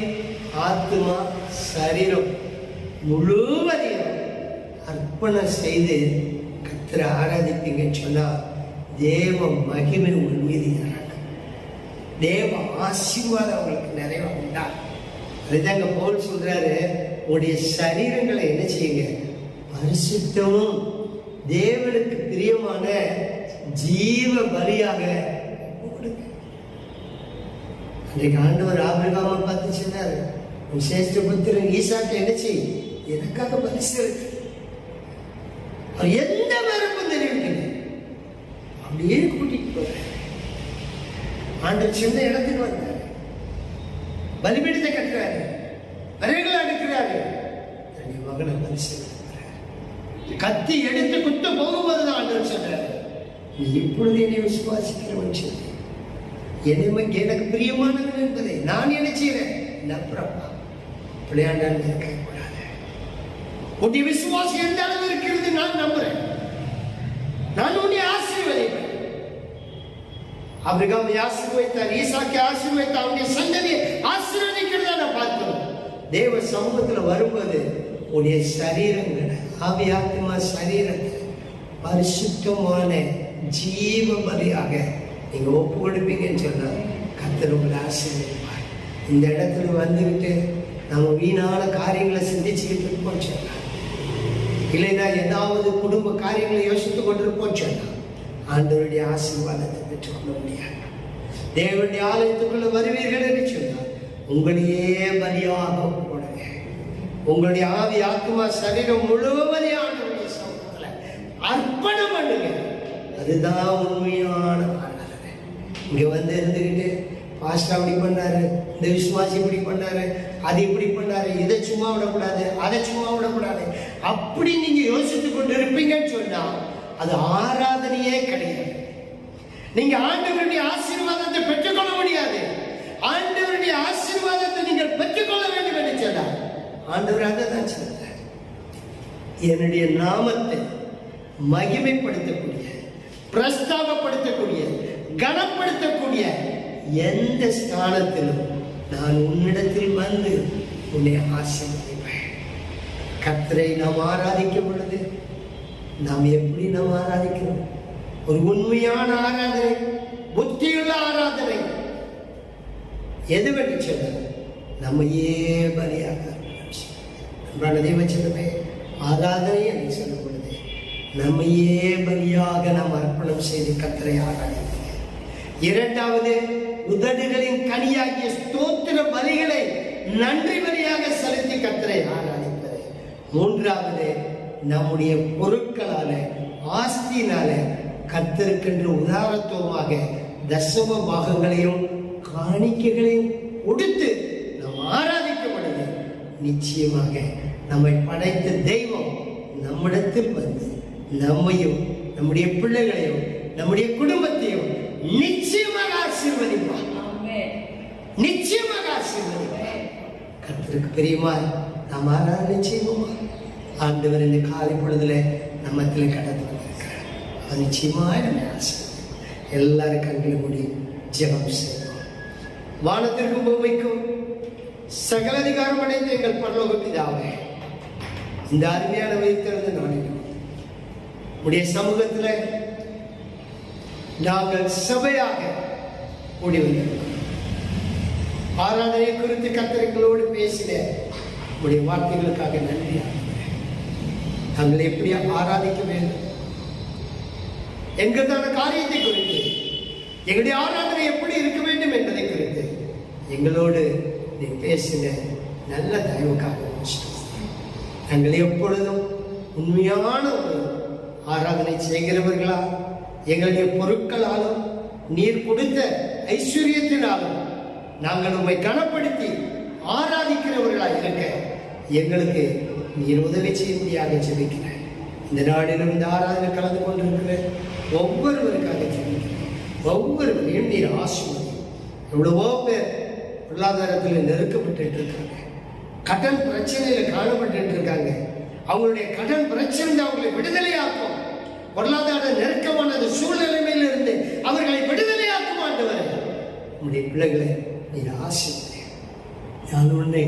B: ஆத்மா, சரீரம் முழுவதையும் அர்ப்பணம் செய்து கர்த்தரை ஆராதிப்பீங்கன்னு சொன்னா, தேவ மகிமை உங்கள் மீது இறங்கும். தேவ ஆசீர்வாதம் உங்களுக்கு நிறைய உண்டா. அதுதாங்க பவுல் சொல்றாரு, உடைய சரீரங்களை என்ன செய்யுங்க, பரிசுத்தமும் தேவனுக்கு பிரியமான ஜீவ பலியாக கொடுங்க. அன்றைக்கு ஆண்டவர் ஆபிரகாமை பார்த்து சொன்னார், உன் சேஷ்ட புத்திரன் ஈசாக்கை என்ன செய்ய, எனக்காக பலி செலுத்து. அவர் எந்த மறுப்பும் தெரிவிக்கல, அப்படியே கூட்டிட்டு போற. ஆண்டவர் சின்ன இடத்துக்கு வந்தார், பலிபீடத்தை கட்டுறாரு, வரைகளை அடுக்கிறாரு, தன்னுடைய மகனை பலி செலுத்துறாரு. கத்தி எடுத்து குத்த போகும்போதுதான் ஆண்டவர் சொல்றாரு, நீ இப்பொழுது என்னை விசுவாசிக்கிறவன் சொல்லி எனக்கு பிரியமானவன் என்பதை நான் என்ன செய்வேன், நம்புறப்பா. பிள்ளையாண்டான் இருக்கக்கூடாது. உன்னுடைய விசுவாசம் எந்த அளவு இருக்கிறது நான் நம்புறேன். நான் உன்னை ஆசீர்வதிப்பேன். ஆபிரகாமை ஆசீர்வதித்தார், ஈசாக்கை ஆசீர்வதித்தார், அவனுடைய சந்ததியை ஆசீர்வதிக்கிறதா நான் பார்க்கிறோம். தேவ சமூகத்தில் வரும்போது உடைய சரீரங்களை, ஆவி ஆத்மா சரீரத்தை பரிசுத்தமான ஜீவ பலியாக நீங்க ஒப்பு கொடுப்பீங்கன்னு சொன்னா கர்த்தர் உங்களை ஆசீர்வதிப்பார். இந்த இடத்துல வந்துவிட்டு நம்ம வீணான காரியங்களை சிந்திச்சுக்கிட்டு இருப்போம் சொன்னா, இல்லைன்னா ஏதாவது குடும்ப காரியங்களை யோசித்து கொண்டிருப்போம் சொன்னா,
D: ஆண்டவருடைய ஆசீர்வாதத்தை பெற்றுக்கொள்ள முடியாது. தேவனுடைய ஆலயத்துக்குள்ள வருவீர்கள் என்று சொன்னால் உங்களையே பலியாக போடுங்க. உங்களுடைய ஆவி, ஆத்மா, சரீரம் முழுவதையும் ஆண்டவருடைய சமூகத்துல அர்ப்பணம் பண்ணுங்க. அதுதான் உண்மையான ஆராதனை. இங்க வந்து இருந்துகிட்டு பாஸ்டர் அப்படி பண்ணாரு, இந்த விசுவாசி இப்படி பண்ணாரு, அது இப்படி பண்ணாரு, இதை சும்மா விடக்கூடாது, அதை சும்மா விடக்கூடாது, அப்படி நீங்க யோசித்து கொண்டு இருப்பீங்கன்னு சொன்னா அது ஆராதனையே கிடையாது. நீங்க ஆண்டவருடைய ஆசீர்வாதத்தை பெற்றுக்கொள்ள முடியாது. ஆண்டவருடைய ஆசீர்வாதத்தை நீங்கள் பெற்றுக்கொள்ள வேண்டும் என்று சொன்னார். ஆண்டவர் அதை தான் சொல்றார். என்னுடைய நாமத்தை மகிமைப்படுத்தக்கூடிய, பிரஸ்தாபப்படுத்தக்கூடிய, கனப்படுத்தக்கூடிய எந்த ஸ்தானத்திலும் நான் உன்னிடத்தில் வந்து உன்னை ஆசீர்வதிப்பேன். கர்த்தரை நாம் ஆராதிக்கும் பொழுது நாம் எப்படி நாம் ஆராதிக்கிறோம்? ஒரு உண்மையான ஆராதனை, புத்தியுள்ள ஆராதனை. எதுவென்று சொன்னால் நம்மையே பலியாக தேவச்சனமே ஆராதனை என்று சொல்லும் பொழுது நம்மையே பலியாக நாம் அர்ப்பணம் செய்து கர்த்தரை ஆராதிக்கிறோம். இரண்டாவது, உதடுகளின் கனியாகிய ஸ்தோத்திர பலிகளை நன்றி பலியாக செலுத்தி கர்த்தரை ஆராதிப்பது. மூன்றாவது, நம்முடைய பொருட்களால, ஆஸ்தியினால கர்த்தருக்கென்று உதாரத்துவமாக தசம பாகங்களையும் காணிக்கைகளையும் கொடுத்து நாம் ஆராதிக்கும் பொழுது நிச்சயமாக நம்மை படைத்த தெய்வம் நம்மிடத்தில் வந்து நம்மையும், நம்முடைய பிள்ளைகளையும், நம்முடைய குடும்பத்தையும் நிச்சயமாக ஆசீர்வதிப்பார். நிச்சயமாக ஆசீர்வதிப்பார். கர்த்தருக்கு பிரியமா நாம் ஆராதனை செய்வோமா? ஆண்டவர் இந்த காலை பொழுதுல நம்மத்தில் கடந்து வந்திருக்கிறார். அது நிச்சயமாக நம்ம ஆசீர்வதிப்பார். எல்லாரும் கண்களை மூடி ஜெபம் செய்வோம். வானத்திற்கும் பூமிக்கும் சகல அதிகாரம் அடைந்த எங்கள் பரலோக பிதாவே, இந்த அருமையான வைத்திருந்த நாளிலும் உடைய சமூகத்தில் நாங்கள் சபையாக கூடி வந்திருக்கிறோம். ஆராதனை குறித்து கர்த்தர்களோடு பேசின உடைய வார்த்தைகளுக்காக நன்றி. நாங்கள் எப்படி ஆராதிக்க வேண்டும் என்கிறதான காரியத்தை குறித்து, எங்களுடைய ஆராதனை எப்படி இருக்க வேண்டும் என்பதை குறித்து எங்களோடு நீ பேசின நல்ல தயவுக்காக நாங்கள் எப்பொழுதும் உண்மையான ஒரு ஆராதனை செய்கிறவர்களா, எங்களுடைய பொருட்களாலும் நீர் கொடுத்த ஐஸ்வர்யத்தினாலும் நாங்கள் உம்மை கனப்படுத்தி ஆராதிக்கிறவர்களாக இருக்க எங்களுக்கு நீர் உதவி செய்யும்படியாக ஜெபிக்கிறேன். இந்த நாடிலும் இந்த ஆராதனை கலந்து கொண்டிருக்கிற ஒவ்வொருவருக்காக ஜெபிக்கிறேன். ஒவ்வொருவரையும் நீர் ஆசீர்வதி. எவ்வளவோ பேர் பொருளாதாரத்தில் நெருக்கப்பட்டு இருக்காங்க, கடன் பிரச்சனையில காணப்பட்டு இருக்காங்க. அவங்களுடைய கடன் பிரச்சனை அவங்களை விடுதலையாக்கும். பொருளாதார நெருக்கமான அந்த சூழ்நிலையிலிருந்து அவர்களை விடுதலையாக்கும். ஆண்டவரே, உங்களுடைய பிள்ளைகளை நீர் ஆசீர்வதி. நான் உன்னை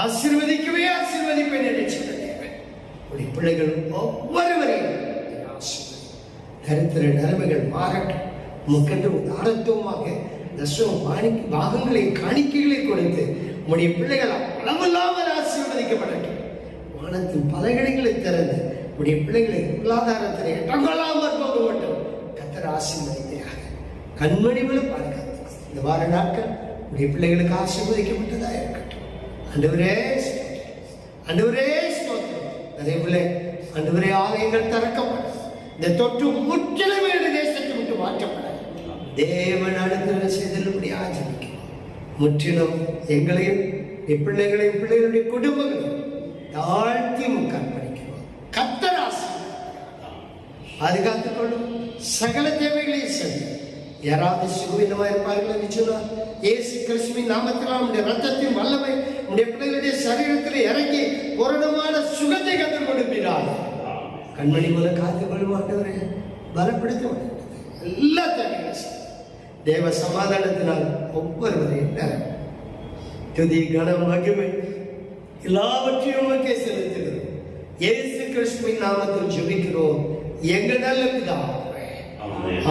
D: ஆசீர்வதிக்கவே ஆசீர்வதிப்பேன் என்று சொன்னேன். உங்களுடைய பிள்ளைகள் ஒவ்வொருவரையும் ஆசீர்வதி. தரித்திர நிலைமைகள் மாறட்டும். உமக்கென்று உதாரத்துவமாக தசம பாகங்களை, காணிக்கைகளை கொடுத்து உங்களுடைய பிள்ளைகள் அளவில்லாமல் ஆசீர்வதிக்கப்படட்டும். வானத்தின் பல இடங்களை திறந்து உடைய பிள்ளைகளை பொருளாதாரத்தில் இடங்கொள்ளாமல் போக மாட்டோம். கர்த்தர் ஆசீர்வதிக்கிறாங்க. கண்மணிகளை பாதுகாத்து இந்த வார நாட்கள் உடைய பிள்ளைகளுக்கு ஆசீர்வதிக்கப்பட்டதா இருக்கட்டும். ஆண்டவரே ஆண்டவரே ஸ்தோத்திரம். அதே போல ஆண்டவரே ஆலயங்கள் திறக்கப்படும். இந்த தொற்று முற்றிலுமே தேசத்தை விட்டு மாற்றப்பட தேவன் அனுகிரகம் செய்தபடி ஆச்சரிக்கிறோம். முற்றிலும் எங்களையும் பிள்ளைகளையும் பிள்ளைகளுடைய குடும்பங்களையும் தாழ்த்தி முற்படுகிறோம். கர்த்தர் பாதுகாத்துக் கொள்ளும். சகல தேவைகளையும் சரி. யாராவது சுகவீனமாக இருப்பார்கள் என்று சொன்னால் இயேசு கிறிஸ்துவின் நாமத்தினால் நம்முடைய ரத்தத்தின் வல்லமை நம்முடைய பிள்ளைகளுடைய சரீரத்தில் இறங்கி பூரணமான சுகத்தை கற்றுக் கொடுக்கிறார். கண்மணி மூலம் காத்துக் கொள்ளும். ஆண்டவரே, பலப்படுத்த எல்லா தேவைகளும் தேவ சமாதானத்தினால் ஒவ்வொருவரையும் துதி, கனம், மகிமை எல்லாவற்றையும் உமக்கே செலுத்துகிறோம். இயேசு கிறிஸ்துவின் நாமத்தில் ஜெபிக்கிறோம் எங்கள் நல்ல பிதாவே.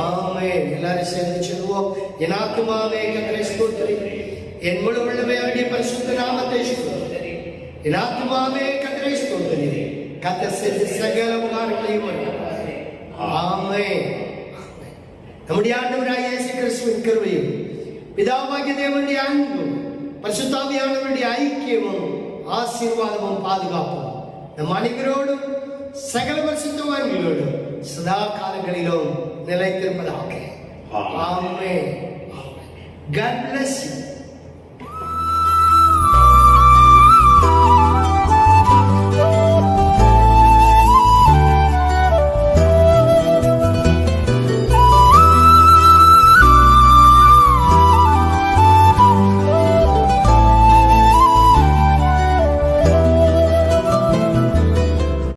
D: ஆமென். எல்லாரும் சேர்ந்து சொல்லுவோம். என் ஆத்துமாவே கர்த்தரை ஸ்தோத்திரி, என் முழு உள்ளமே அவருடைய பரிசுத்த நாமத்தை ஸ்தோத்திரி. என் ஆத்துமாவே கர்த்தரை ஸ்தோத்திரி, கர்த்தர் செய்த சகல உபகாரங்களையும். ஆமென்.
C: நம்முடைய ஆண்டவராகிய இயேசு கிறிஸ்துவின் கிருபையும் பிதாவாகிய தேவனுடைய அன்பும் பரிசுத்தாவியானவருடைய ஐக்கியமும் ஆசீர்வாதமும் பாதுகாப்பும் நம் அனைவரோடும் சகல பரிசுத்தவான்களோடும் சதா காலங்களிலும் நிலைத்திருப்பதாக. ஆமென். God bless you.